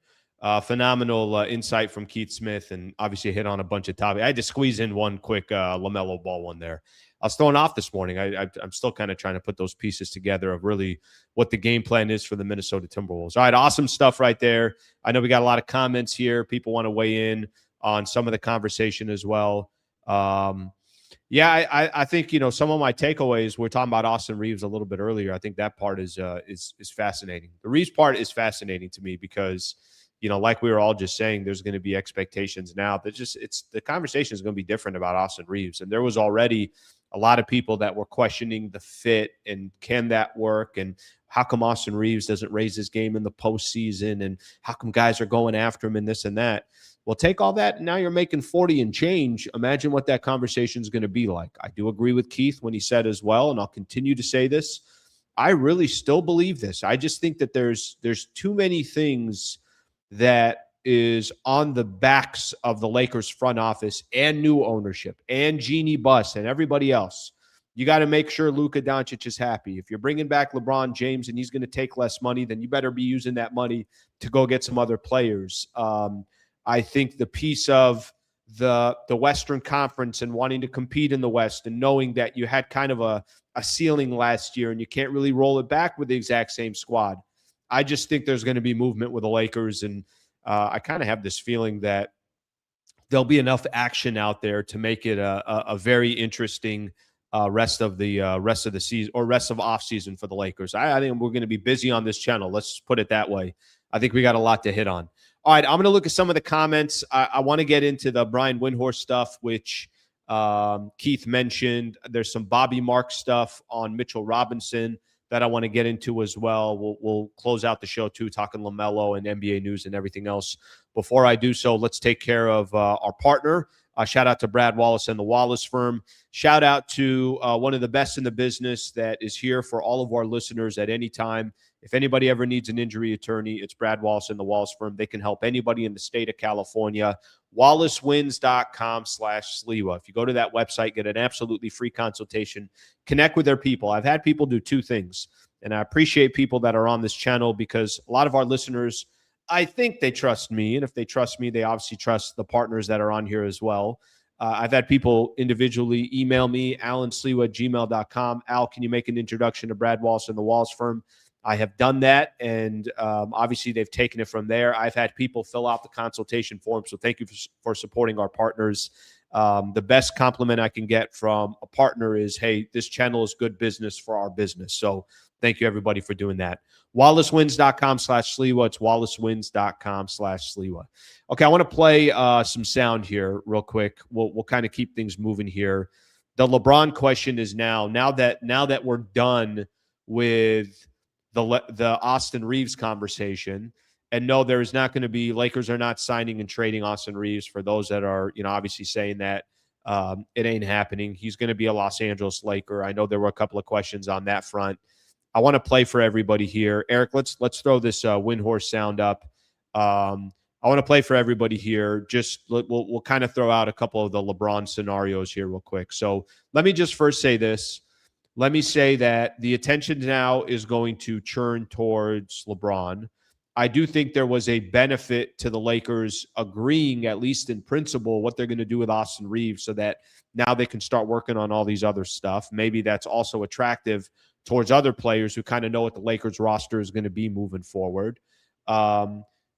Phenomenal insight from Keith Smith, and obviously hit on a bunch of topics. I had to squeeze in one quick LaMelo Ball one there. I was thrown off this morning. I'm still kind of trying to put those pieces together of really what the game plan is for the Minnesota Timberwolves. All right, awesome stuff right there. I know we got a lot of comments here. People want to weigh in on some of the conversation as well. I think, some of my takeaways, we're talking about Austin Reaves a little bit earlier. I think that part is fascinating. The Reaves part is fascinating to me because, like we were all just saying, there's going to be expectations now that the conversation is going to be different about Austin Reaves. And there was already a lot of people that were questioning the fit and can that work? And how come Austin Reaves doesn't raise his game in the postseason? And how come guys are going after him and this and that? Well, take all that, and now you're making 40 and change. Imagine what that conversation is going to be like. I do agree with Keith when he said as well, and I'll continue to say this. I really still believe this. I just think that there's too many things that is on the backs of the Lakers front office and new ownership and Jeannie Buss and everybody else. You got to make sure Luka Dončić is happy. If you're bringing back LeBron James and he's going to take less money, then you better be using that money to go get some other players. I think the piece of the Western Conference and wanting to compete in the West and knowing that you had kind of a ceiling last year and you can't really roll it back with the exact same squad. I just think there's going to be movement with the Lakers, and I kind of have this feeling that there'll be enough action out there to make it a very interesting rest of the season or rest of off season for the Lakers. I think we're going to be busy on this channel. Let's put it that way. I think we got a lot to hit on. All right, I'm going to look at some of the comments. I want to get into the Brian Windhorst stuff, which Keith mentioned. There's some Bobby Marks stuff on Mitchell Robinson that I want to get into as well. We'll close out the show, too, talking LaMelo and NBA news and everything else. Before I do so, let's take care of our partner. Shout out to Brad Wallace and the Wallace Firm. Shout out to one of the best in the business that is here for all of our listeners at any time. If anybody ever needs an injury attorney, it's Brad Wallace and the Wallace Firm. They can help anybody in the state of California. WallaceWins.com/Sliwa. If you go to that website, get an absolutely free consultation. Connect with their people. I've had people do two things, and I appreciate people that are on this channel because a lot of our listeners, I think they trust me, and if they trust me, they obviously trust the partners that are on here as well. I've had people individually email me, alansliwa@gmail.com. Al, can you make an introduction to Brad Wallace and the Wallace Firm? I have done that, and obviously they've taken it from there. I've had people fill out the consultation form, so thank you for supporting our partners. The best compliment I can get from a partner is, hey, this channel is good business for our business. So thank you, everybody, for doing that. WallaceWins.com/Sliwa. It's WallaceWins.com/Sliwa. Okay, I want to play some sound here real quick. We'll kind of keep things moving here. The LeBron question is now that we're done with the Austin Reaves conversation, And no, there is not going to be, Lakers are not signing and trading Austin Reaves. For those that are, obviously saying that it ain't happening. He's going to be a Los Angeles Laker. I know there were a couple of questions on that front. I want to play for everybody here. Eric, let's throw this Windhorst sound up. I want to play for everybody here. Just we'll kind of throw out a couple of the LeBron scenarios here real quick. So let me just first say this. Let me say that the attention now is going to churn towards LeBron. I do think there was a benefit to the Lakers agreeing, at least in principle, what they're going to do with Austin Reaves so that now they can start working on all these other stuff. Maybe that's also attractive towards other players who kind of know what the Lakers roster is going to be moving forward.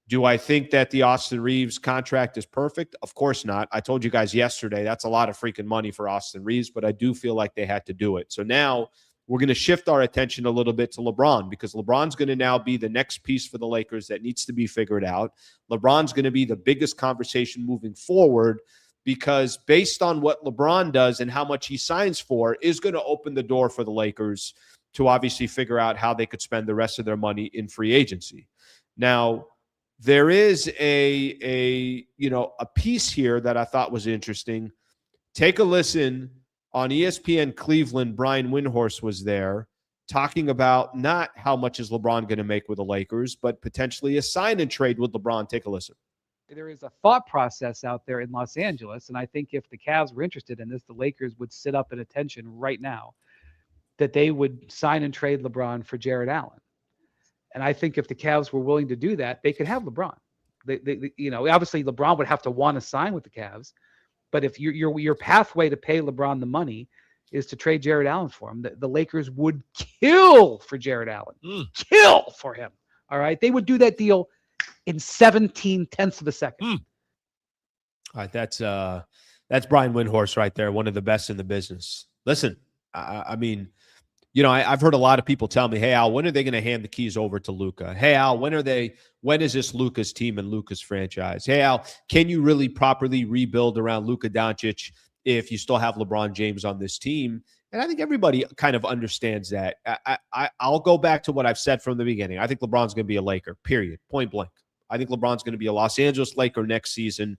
Do I think that the Austin Reaves contract is perfect? Of course not. I told you guys yesterday that's a lot of freaking money for Austin Reaves, but I do feel like they had to do it. So now we're going to shift our attention a little bit to LeBron because LeBron's going to now be the next piece for the Lakers that needs to be figured out. LeBron's going to be the biggest conversation moving forward because based on what LeBron does and how much he signs for is going to open the door for the Lakers to obviously figure out how they could spend the rest of their money in free agency. Now, there is a piece here that I thought was interesting. Take a listen. On ESPN Cleveland, Brian Windhorst was there talking about not how much is LeBron going to make with the Lakers, but potentially a sign and trade with LeBron. Take a listen. There is a thought process out there in Los Angeles, and I think if the Cavs were interested in this, the Lakers would sit up at attention right now that they would sign and trade LeBron for Jared Allen. And I think if the Cavs were willing to do that, they could have LeBron. Obviously LeBron would have to want to sign with the Cavs. But if your pathway to pay LeBron the money is to trade Jared Allen for him, the Lakers would kill for Jared Allen. Kill for him. All right. They would do that deal in 17/10 of a second. All right. That's Brian Windhorst right there. One of the best in the business. Listen, I mean, I've heard a lot of people tell me, hey, Al, when are they going to hand the keys over to Luka? Hey, Al, when is this Luka's team and Luka's franchise? Hey, Al, can you really properly rebuild around Luka Dončić if you still have LeBron James on this team? And I think everybody kind of understands that. I'll go back to what I've said from the beginning. I think LeBron's going to be a Laker, period, point blank. I think LeBron's going to be a Los Angeles Laker next season.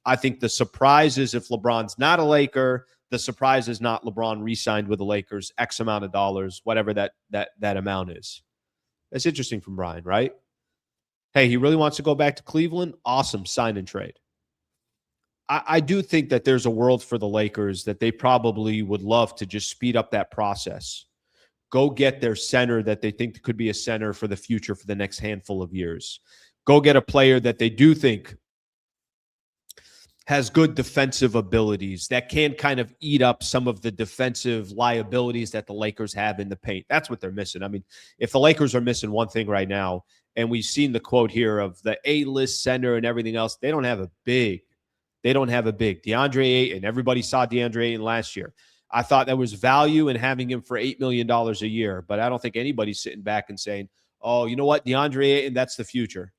I think the surprise is if LeBron's not a Laker. The surprise is not LeBron re-signed with the Lakers, X amount of dollars, whatever that amount is. That's interesting from Brian, right? Hey, he really wants to go back to Cleveland? Awesome, sign and trade. I do think that there's a world for the Lakers that they probably would love to just speed up that process. Go get their center that they think could be a center for the future for the next handful of years. Go get a player that they do think has good defensive abilities that can kind of eat up some of the defensive liabilities that the Lakers have in the paint. That's what they're missing. I mean, if the Lakers are missing one thing right now, and we've seen the quote here of the A-list center and everything else, they don't have a big. DeAndre Ayton, everybody saw DeAndre Ayton last year. I thought there was value in having him for $8 million a year, but I don't think anybody's sitting back and saying, oh, you know what, DeAndre Ayton, that's the future.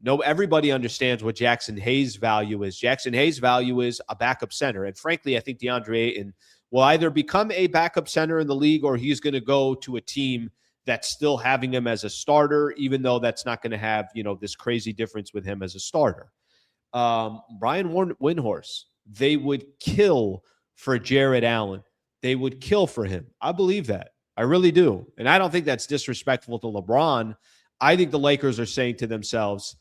No, everybody understands what Jackson Hayes' value is. Jackson Hayes' value is a backup center. And frankly, I think DeAndre Ayton will either become a backup center in the league or he's going to go to a team that's still having him as a starter, even though that's not going to have, this crazy difference with him as a starter. Brian Windhorst, they would kill for Jared Allen. They would kill for him. I believe that. I really do. And I don't think that's disrespectful to LeBron. I think the Lakers are saying to themselves,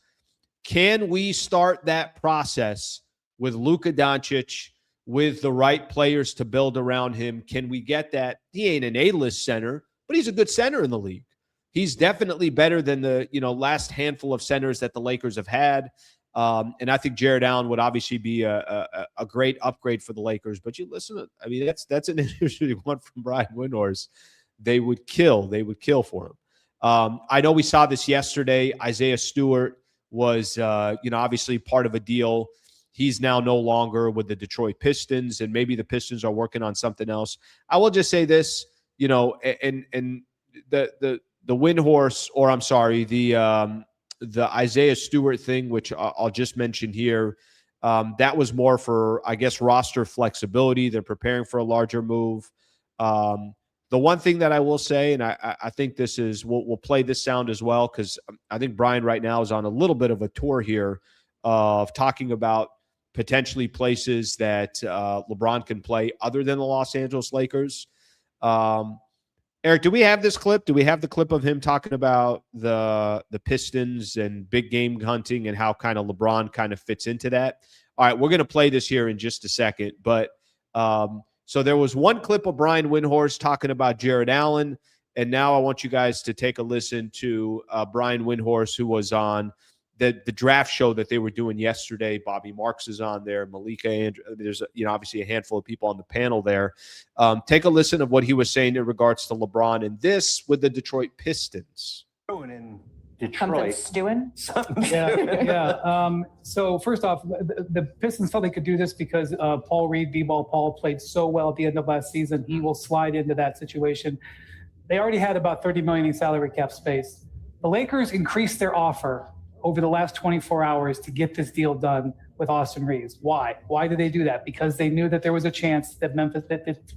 can we start that process with Luka Dončić, with the right players to build around him? Can we get that? He ain't an A-list center, but he's a good center in the league. He's definitely better than the last handful of centers that the Lakers have had. And I think Jared Allen would obviously be a great upgrade for the Lakers. But you listen, I memean, that's an interesting one from Brian Windhorst. They would kill for him. I know we saw this yesterday. Isaiah Stewart was, obviously part of a deal. He's now no longer with the Detroit Pistons, and maybe the Pistons are working on something else. I will just say this, and the Windhorst, or I'm sorry, the Isaiah Stewart thing, which I'll just mention here, that was more for, I guess, roster flexibility. They're preparing for a larger move. The one thing that I will say, and I think this is, we'll play this sound as well, because I think Brian right now is on a little bit of a tour here of talking about potentially places that LeBron can play other than the Los Angeles Lakers. Eric, do we have this clip? Do we have the clip of him talking about the Pistons and big game hunting and how kind of LeBron kind of fits into that? All right, we're going to play this here in just a second. But so there was one clip of Brian Windhorst talking about Jared Allen, and now I want you guys to take a listen to Brian Windhorst, who was on the draft show that they were doing yesterday. Bobby Marks is on there, Malika, and there's obviously a handful of people on the panel there. Take a listen of what he was saying in regards to LeBron, and this with the Detroit Pistons. In Detroit. Something stewing? Yeah. So first off, the Pistons felt they could do this because Paul Reed, B-ball Paul, played so well at the end of last season. He will slide into that situation. They already had about $30 million in salary cap space. The Lakers increased their offer over the last 24 hours to get this deal done with Austin Reaves. Why? Why did they do that? Because they knew that there was a chance that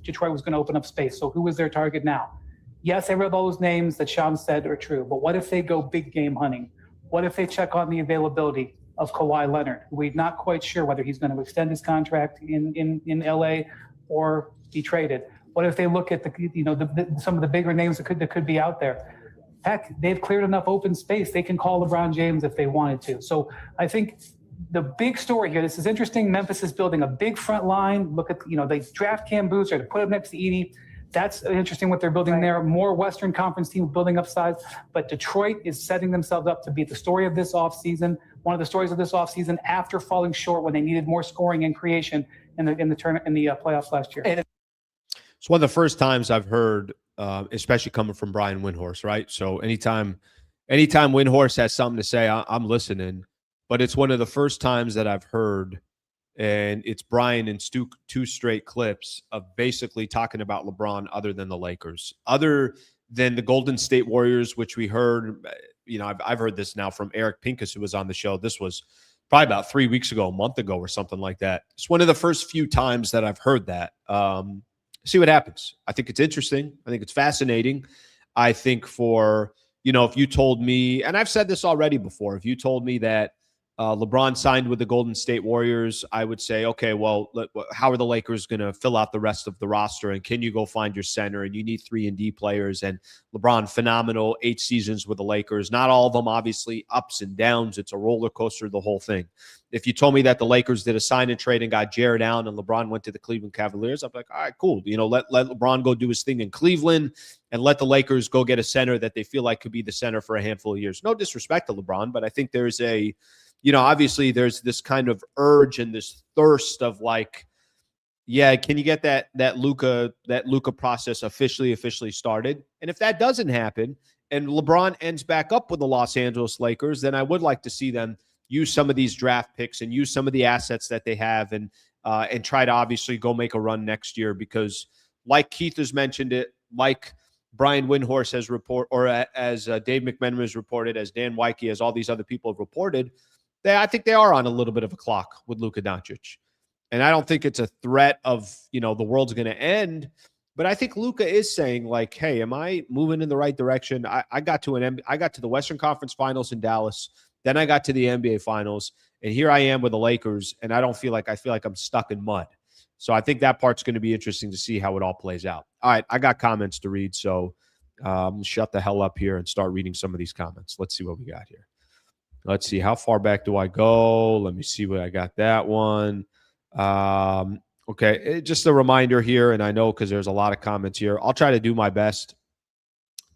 Detroit was going to open up space. So who was their target now? Yes, every of those names that Sean said are true, but what if they go big game hunting? What if they check on the availability of Kawhi Leonard? We're not quite sure whether he's going to extend his contract in LA or be traded. What if they look at some of the bigger names that could be out there? Heck, they've cleared enough open space. They can call LeBron James if they wanted to. So I think the big story here, this is interesting. Memphis is building a big front line. Look at, they draft Cam Boozer to put him next to Edie. That's interesting what they're building there. More Western Conference team building up size. But Detroit is setting themselves up to be the story of this offseason, one of the stories of this offseason after falling short when they needed more scoring and creation in the playoffs last year. It's one of the first times I've heard, especially coming from Brian Windhorst, right? So anytime Windhorst has something to say, I'm listening. But it's one of the first times that I've heard, and it's Brian in two straight clips of basically talking about LeBron other than the Lakers, other than the Golden State Warriors, which we heard, I've heard this now from Eric Pincus, who was on the show. This was probably about 3 weeks ago, a month ago or something like that. It's one of the first few times that I've heard that. See what happens. I think it's interesting. I think it's fascinating. I think if you told me, and I've said this already before, if you told me that LeBron signed with the Golden State Warriors, I would say, okay, well, how are the Lakers going to fill out the rest of the roster? And can you go find your center? And you need 3-and-D players. And LeBron, phenomenal 8 seasons with the Lakers. Not all of them, obviously, ups and downs. It's a roller coaster, the whole thing. If you told me that the Lakers did a sign and trade and got Jared Allen and LeBron went to the Cleveland Cavaliers, I'm like, all right, cool. Let LeBron go do his thing in Cleveland and let the Lakers go get a center that they feel like could be the center for a handful of years. No disrespect to LeBron, but I think there's obviously there's this kind of urge and this thirst of like, yeah, can you get that Luka process officially started? And if that doesn't happen and LeBron ends back up with the Los Angeles Lakers, then I would like to see them use some of these draft picks and use some of the assets that they have and try to obviously go make a run next year, because like Keith has mentioned it, like Brian Windhorst has reported, or as Dave McMenamin has reported, as Dan Wyke, as all these other people have reported, I think they are on a little bit of a clock with Luka Dončić. And I don't think it's a threat of, the world's going to end. But I think Luka is saying, like, hey, am I moving in the right direction? I got to the Western Conference Finals in Dallas. Then I got to the NBA Finals. And here I am with the Lakers. And I feel like I'm stuck in mud. So I think that part's going to be interesting to see how it all plays out. All right, I got comments to read. So shut the hell up here and start reading some of these comments. Let's see what we got here. Let's see. How far back do I go? Let me see what I got that one. Okay. Just a reminder here, and I know because there's a lot of comments here. I'll try to do my best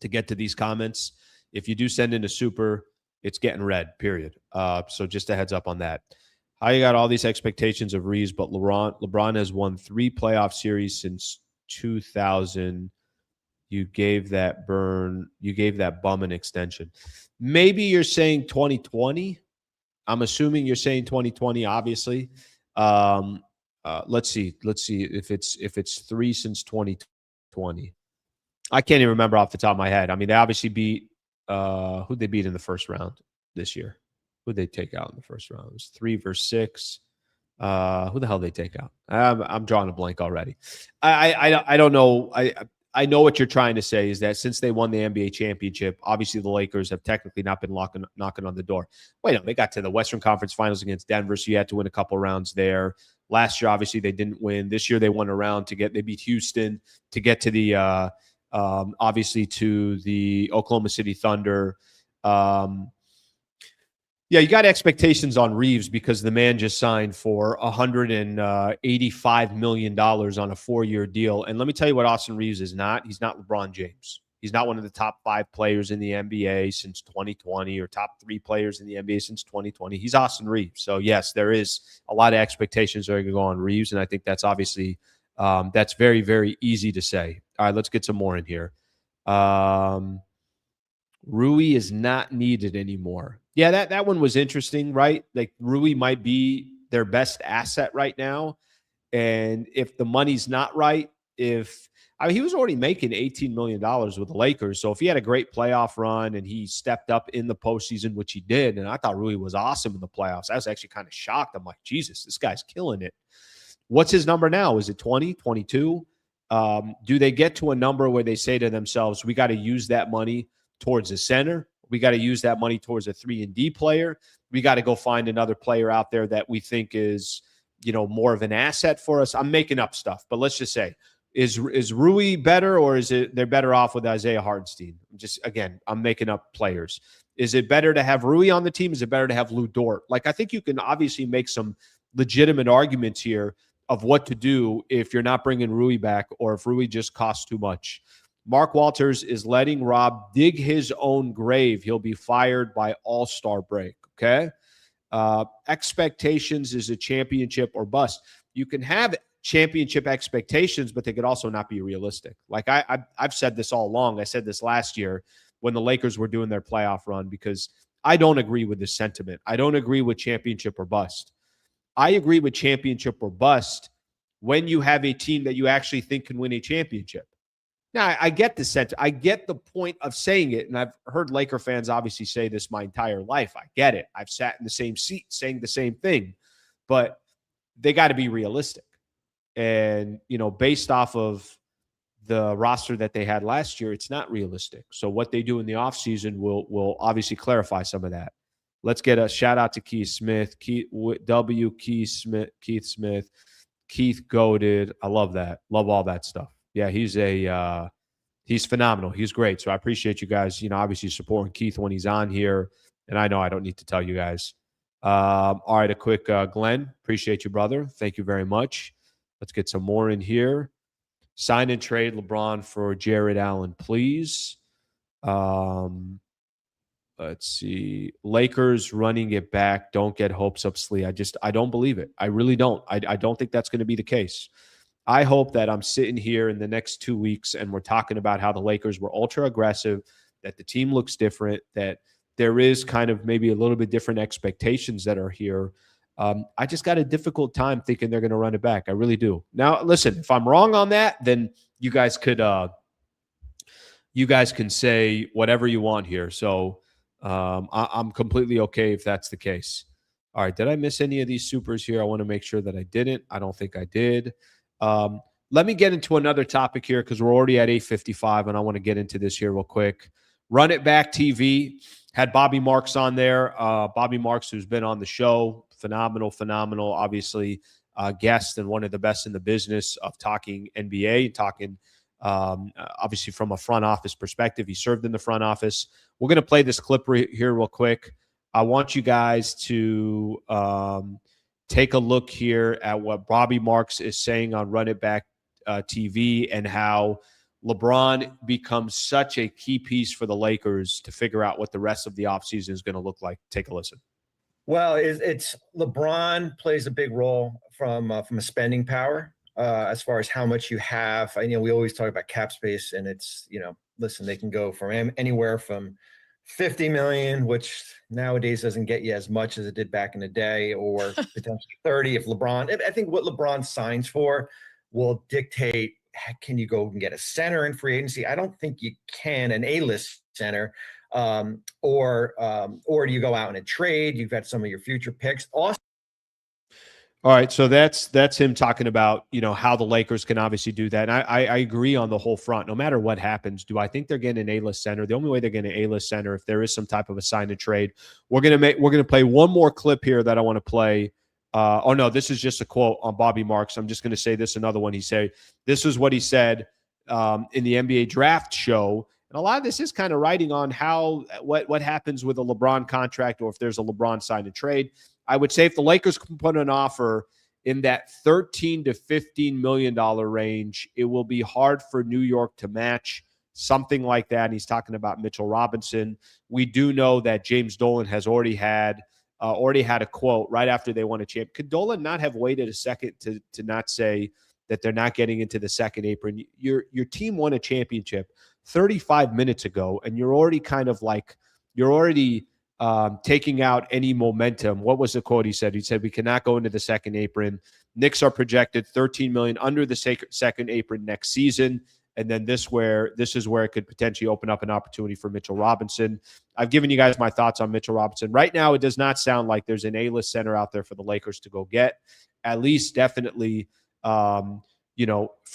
to get to these comments. If you do send in a super, it's getting read, period. So just a heads up on that. How you got all these expectations of Reeves, but LeBron has won 3 playoff series since 2000. You gave that bum an extension. Maybe you're saying 2020. I'm assuming you're saying 2020, obviously. Let's see if it's 3 since 2020. I can't even remember off the top of my head. I mean, they obviously beat who'd they beat in the first round this year? Who'd they take out in the first round? It was 3 versus 6. Who the hell did they take out? I'm drawing a blank already. I don't know. I know what you're trying to say is that since they won the NBA championship, obviously the Lakers have technically not been knocking on the door. Wait, no, they got to the Western Conference Finals against Denver, so you had to win a couple rounds there. Last year, obviously, they didn't win. This year, they won a round they beat Houston to get to the, obviously, to the Oklahoma City Thunder. Yeah, you got expectations on Reaves because the man just signed for $185 million on a 4-year deal. And let me tell you what Austin Reaves is not. He's not LeBron James. He's not one of the top 5 players in the NBA since 2020 or top 3 players in the NBA since 2020. He's Austin Reaves. So, yes, there is a lot of expectations that are going to go on Reaves, and I think that's obviously that's very, very easy to say. All right, let's get some more in here. Rui is not needed anymore. Yeah, that one was interesting, right? Like Rui might be their best asset right now. And if the money's not right, he was already making $18 million with the Lakers. So if he had a great playoff run and he stepped up in the postseason, which he did, and I thought Rui was awesome in the playoffs. I was actually kind of shocked. I'm like, Jesus, this guy's killing it. What's his number now? Is it 20, 22? Do they get to a number where they say to themselves, we got to use that money towards a center? We got to use that money towards a 3-and-D player. We got to go find another player out there that we think is, more of an asset for us. I'm making up stuff, but let's just say, is Rui better, or is it they're better off with Isaiah Hartenstein? I'm making up players. Is it better to have Rui on the team? Is it better to have Lou Dort? Like, I think you can obviously make some legitimate arguments here of what to do if you're not bringing Rui back or if Rui just costs too much. Mark Walters is letting Rob dig his own grave. He'll be fired by All-Star break, okay? Expectations is a championship or bust. You can have championship expectations, but they could also not be realistic. Like I've said this all along. I said this last year when the Lakers were doing their playoff run because I don't agree with this sentiment. I don't agree with championship or bust. I agree with championship or bust when you have a team that you actually think can win a championship. Now, I get the sense. I get the point of saying it, and I've heard Laker fans obviously say this my entire life. I get it. I've sat in the same seat saying the same thing, but they got to be realistic. And, based off of the roster that they had last year, it's not realistic. So what they do in the offseason will obviously clarify some of that. Let's get a shout out to Keith Smith, Keith Smith, Keith goated. I love that. Love all that stuff. Yeah, he's phenomenal. He's great. So I appreciate you guys, obviously supporting Keith when he's on here. And I know I don't need to tell you guys. All right, a quick Glenn. Appreciate you, brother. Thank you very much. Let's get some more in here. Sign and trade LeBron for Jared Allen, please. Let's see. Lakers running it back. Don't get hopes up, Slee. I don't believe it. I really don't. I don't think that's going to be the case. I hope that I'm sitting here in the next 2 weeks and we're talking about how the Lakers were ultra aggressive, that the team looks different, that there is kind of maybe a little bit different expectations that are here. I just got a difficult time thinking they're going to run it back. I really do. Now, listen, if I'm wrong on that, then you guys can say whatever you want here. So I'm completely okay if that's the case. All right. Did I miss any of these supers here? I want to make sure that I didn't. I don't think I did. Let me get into another topic here because we're already at 8:55 and I want to get into this here real quick. Run It Back TV had Bobby Marks on there. Bobby Marks, who's been on the show, phenomenal, obviously guest and one of the best in the business of talking NBA, talking obviously from a front office perspective. He served in the front office. We're going to play this clip here real quick. I want you guys to take a look here at what Bobby Marks is saying on Run It Back TV and how LeBron becomes such a key piece for the Lakers to figure out what the rest of the offseason is going to look like. Take a listen. Well, it's LeBron plays a big role from a spending power as far as how much you have. We always talk about cap space, and it's, listen, they can go from anywhere from $50 million, which nowadays doesn't get you as much as it did back in the day, or potentially 30 if LeBron. I think what LeBron signs for will dictate, can you go and get a center in free agency? I don't think you can, an A-list center, or do you go out in a trade? You've got some of your future picks. Also, All right, so that's him talking about, how the Lakers can obviously do that. And I agree on the whole front. No matter what happens, do I think they're getting an A-list center? The only way they're getting an A-list center if there is some type of a sign and trade. We're gonna play one more clip here that I want to play. Oh no, this is just a quote on Bobby Marks. I'm just gonna say this another one. He said this is what he said in the NBA draft show. And a lot of this is kind of writing on what happens with a LeBron contract or if there's a LeBron sign and trade. I would say if the Lakers can put an offer in that $13 to $15 million range, it will be hard for New York to match something like that. And he's talking about Mitchell Robinson. We do know that James Dolan has already had a quote right after they won a champ. Could Dolan not have waited a second to not say that they're not getting into the second apron? Your team won a championship 35 minutes ago, and you're already taking out any momentum. What was the quote he said? He said, we cannot go into the second apron. Knicks are projected $13 million under the second apron next season. And then this is where it could potentially open up an opportunity for Mitchell Robinson. I've given you guys my thoughts on Mitchell Robinson. Right now, it does not sound like there's an A-list center out there for the Lakers to go get. At least definitely, for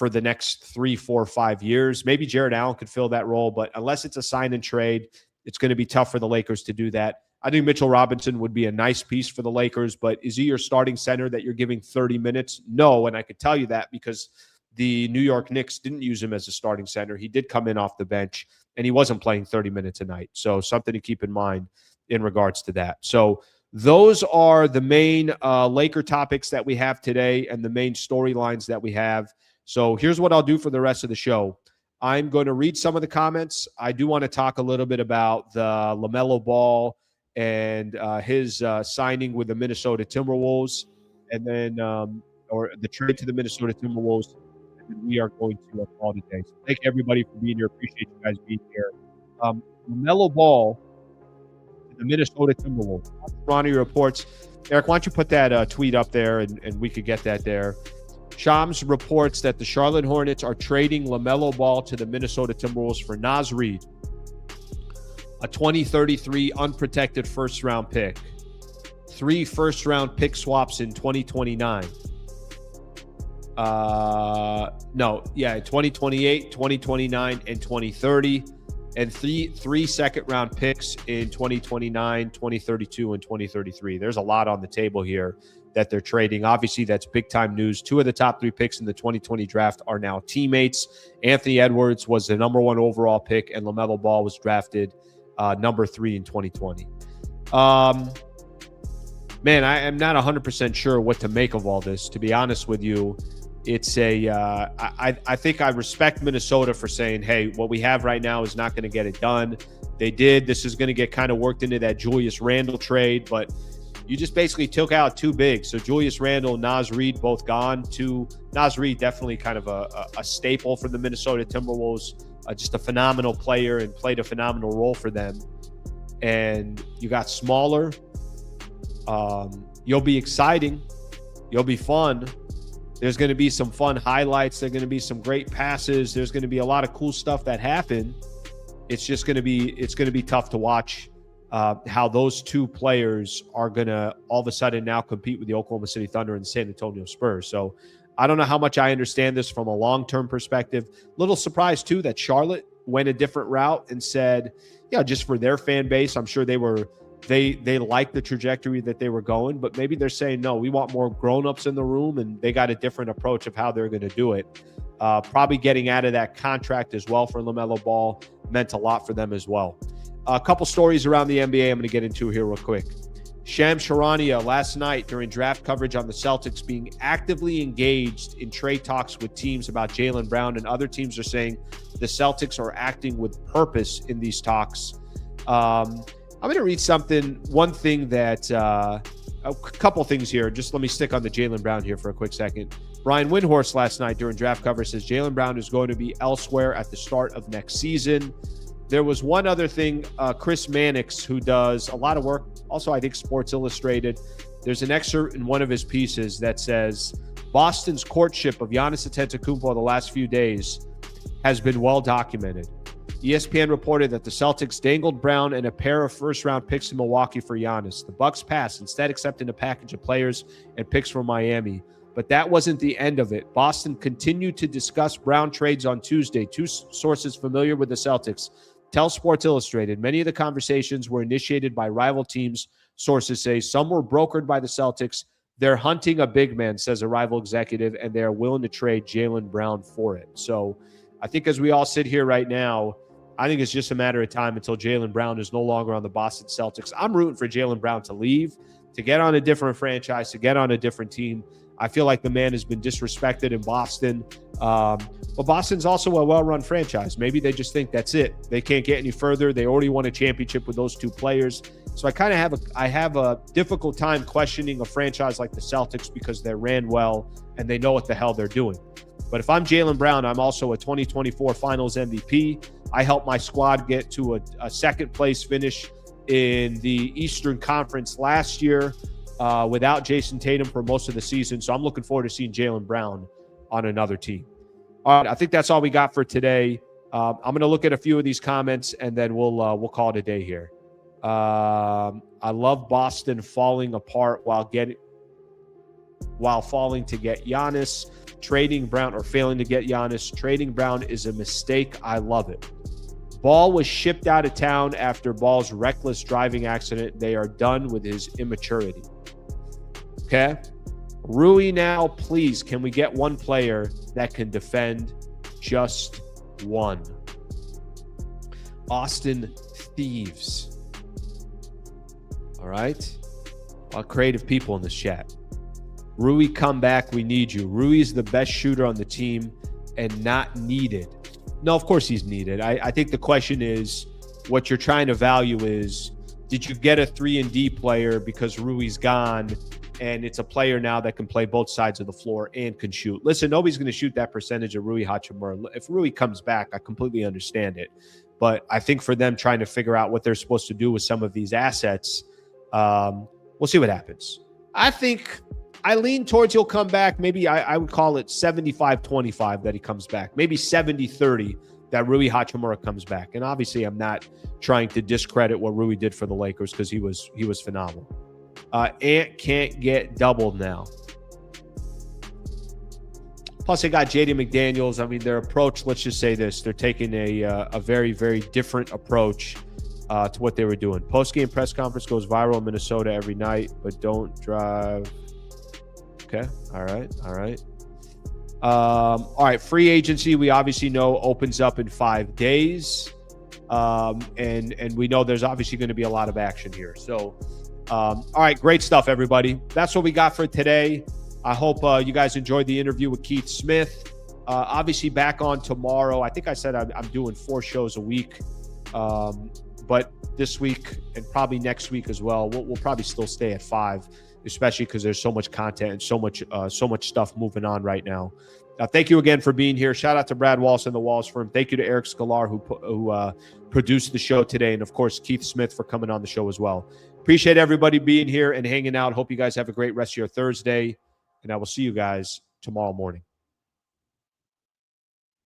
the next 3, 4, 5 years. Maybe Jared Allen could fill that role, but unless it's a sign and trade, it's going to be tough for the Lakers to do that. I think Mitchell Robinson would be a nice piece for the Lakers, but is he your starting center that you're giving 30 minutes? No, and I could tell you that because the New York Knicks didn't use him as a starting center. He did come in off the bench, and he wasn't playing 30 minutes a night. So something to keep in mind in regards to that. So those are the main Laker topics that we have today and the main storylines that we have. So here's what I'll do for the rest of the show. I'm going to read some of the comments. I do want to talk a little bit about the LaMelo Ball and his signing with the Minnesota Timberwolves, and then or the trade to the Minnesota Timberwolves. And we are going to call today. So thank everybody for being here. Appreciate you guys being here. LaMelo Ball to the Minnesota Timberwolves. Ronnie reports. Eric, why don't you put that tweet up there, and we could get that there. Shams reports that the Charlotte Hornets are trading LaMelo Ball to the Minnesota Timberwolves for Naz Reid, a 2033 unprotected first-round pick, 3 first-round pick swaps in 2029. 2028, 2029, and 2030, and three second-round picks in 2029, 2032, and 2033. There's a lot on the table here that they're trading. Obviously, that's big-time news. 2 of the top 3 picks in the 2020 draft are now teammates. Anthony Edwards was the number 1 overall pick, and LaMelo Ball was drafted number 3 in 2020. Man, I am not 100% sure what to make of all this, to be honest with you. It's I think I respect Minnesota for saying, hey, what we have right now is not going to get it done. They did. This is going to get kind of worked into that Julius Randle trade, but you just basically took out 2 bigs. So Julius Randle, Naz Reid, both gone. Naz Reid, definitely kind of a staple for the Minnesota Timberwolves, just a phenomenal player and played a phenomenal role for them. And you got smaller. You'll be exciting. You'll be fun. There's going to be some fun highlights. There's going to be some great passes. There's going to be a lot of cool stuff that happen. It's just going to be tough to watch how those 2 players are going to all of a sudden now compete with the Oklahoma City Thunder and the San Antonio Spurs. So I don't know how much I understand this from a long-term perspective. Little surprised too that Charlotte went a different route and said, yeah, just for their fan base, I'm sure they liked the trajectory that they were going, but maybe they're saying, no, we want more grown-ups in the room, and they got a different approach of how they're going to do it. Probably getting out of that contract as well for LaMelo Ball meant a lot for them as well. A couple stories around the NBA I'm going to get into here real quick. Shams Charania last night during draft coverage on the Celtics being actively engaged in trade talks with teams about Jaylen Brown, and other teams are saying the Celtics are acting with purpose in these talks. I'm going to read one thing that a couple things here. Just let me stick on the Jaylen Brown here for a quick second. Brian Windhorst last night during draft coverage says Jaylen Brown is going to be elsewhere at the start of next season. There was one other thing, Chris Mannix, who does a lot of work, also I think Sports Illustrated. There's an excerpt in one of his pieces that says Boston's courtship of Giannis Antetokounmpo the last few days has been well documented. ESPN reported that the Celtics dangled Brown and a pair of first-round picks in Milwaukee for Giannis. The Bucks passed, instead accepting a package of players and picks from Miami. But that wasn't the end of it. Boston continued to discuss Brown trades on Tuesday. Two sources familiar with the Celtics tell Sports Illustrated many of the conversations were initiated by rival teams. Sources say some were brokered by the Celtics. They're hunting a big man, says a rival executive, and they're willing to trade Jaylen Brown for it. So I think as we all sit here right now, I think it's just a matter of time until Jaylen Brown is no longer on the Boston Celtics. I'm rooting for Jaylen Brown to leave, to get on a different franchise, to get on a different team. I feel like the man has been disrespected in Boston. But Boston's also a well-run franchise. Maybe they just think that's it. They can't get any further. They already won a championship with those two players. So I have a difficult time questioning a franchise like the Celtics because they ran well and they know what the hell they're doing. But if I'm Jaylen Brown, I'm also a 2024 Finals MVP. I helped my squad get to a second-place finish in the Eastern Conference last year without Jason Tatum for most of the season. So I'm looking forward to seeing Jaylen Brown on another team. All right, I think that's all we got for today. I'm going to look at a few of these comments, and then we'll call it a day here. I love Boston falling apart while falling to get Giannis. Trading Brown or failing to get Giannis. Trading Brown is a mistake. I love it. Ball was shipped out of town after Ball's reckless driving accident. They are done with his immaturity. Okay? Rui now, please, can we get one player that can defend? Just one. Austin Reaves. All right? A lot of creative people in this chat. Rui, come back. We need you. Rui's the best shooter on the team and not needed. No, of course he's needed. I think the question is, what you're trying to value is, did you get a 3-and-D player because Rui's gone and it's a player now that can play both sides of the floor and can shoot? Listen, nobody's going to shoot that percentage of Rui Hachimura. If Rui comes back, I completely understand it. But I think for them trying to figure out what they're supposed to do with some of these assets, we'll see what happens. I lean towards he'll come back. Maybe I would call it 75-25 that he comes back. Maybe 70-30 that Rui Hachimura comes back. And obviously, I'm not trying to discredit what Rui did for the Lakers because he was phenomenal. Ant can't get doubled now. Plus, they got J.D. McDaniels. I mean, their approach, let's just say this. They're taking a very, very different approach to what they were doing. Post-game press conference goes viral in Minnesota every night, but don't drive. Okay. All right. All right. Free agency, we obviously know opens up in 5 days. And we know there's obviously going to be a lot of action here. So, all right. Great stuff, everybody. That's what we got for today. I hope you guys enjoyed the interview with Keith Smith. Obviously back on tomorrow. I think I said I'm doing 4 shows a week. But this week and probably next week as well, we'll probably still stay at 5. Especially because there's so much content and so much stuff moving on right now. Thank you again for being here. Shout out to Brad Wallace and the Wallace Firm. Thank you to Eric Scalar who produced the show today, and of course Keith Smith for coming on the show as well. Appreciate everybody being here and hanging out. Hope you guys have a great rest of your Thursday, and I will see you guys tomorrow morning.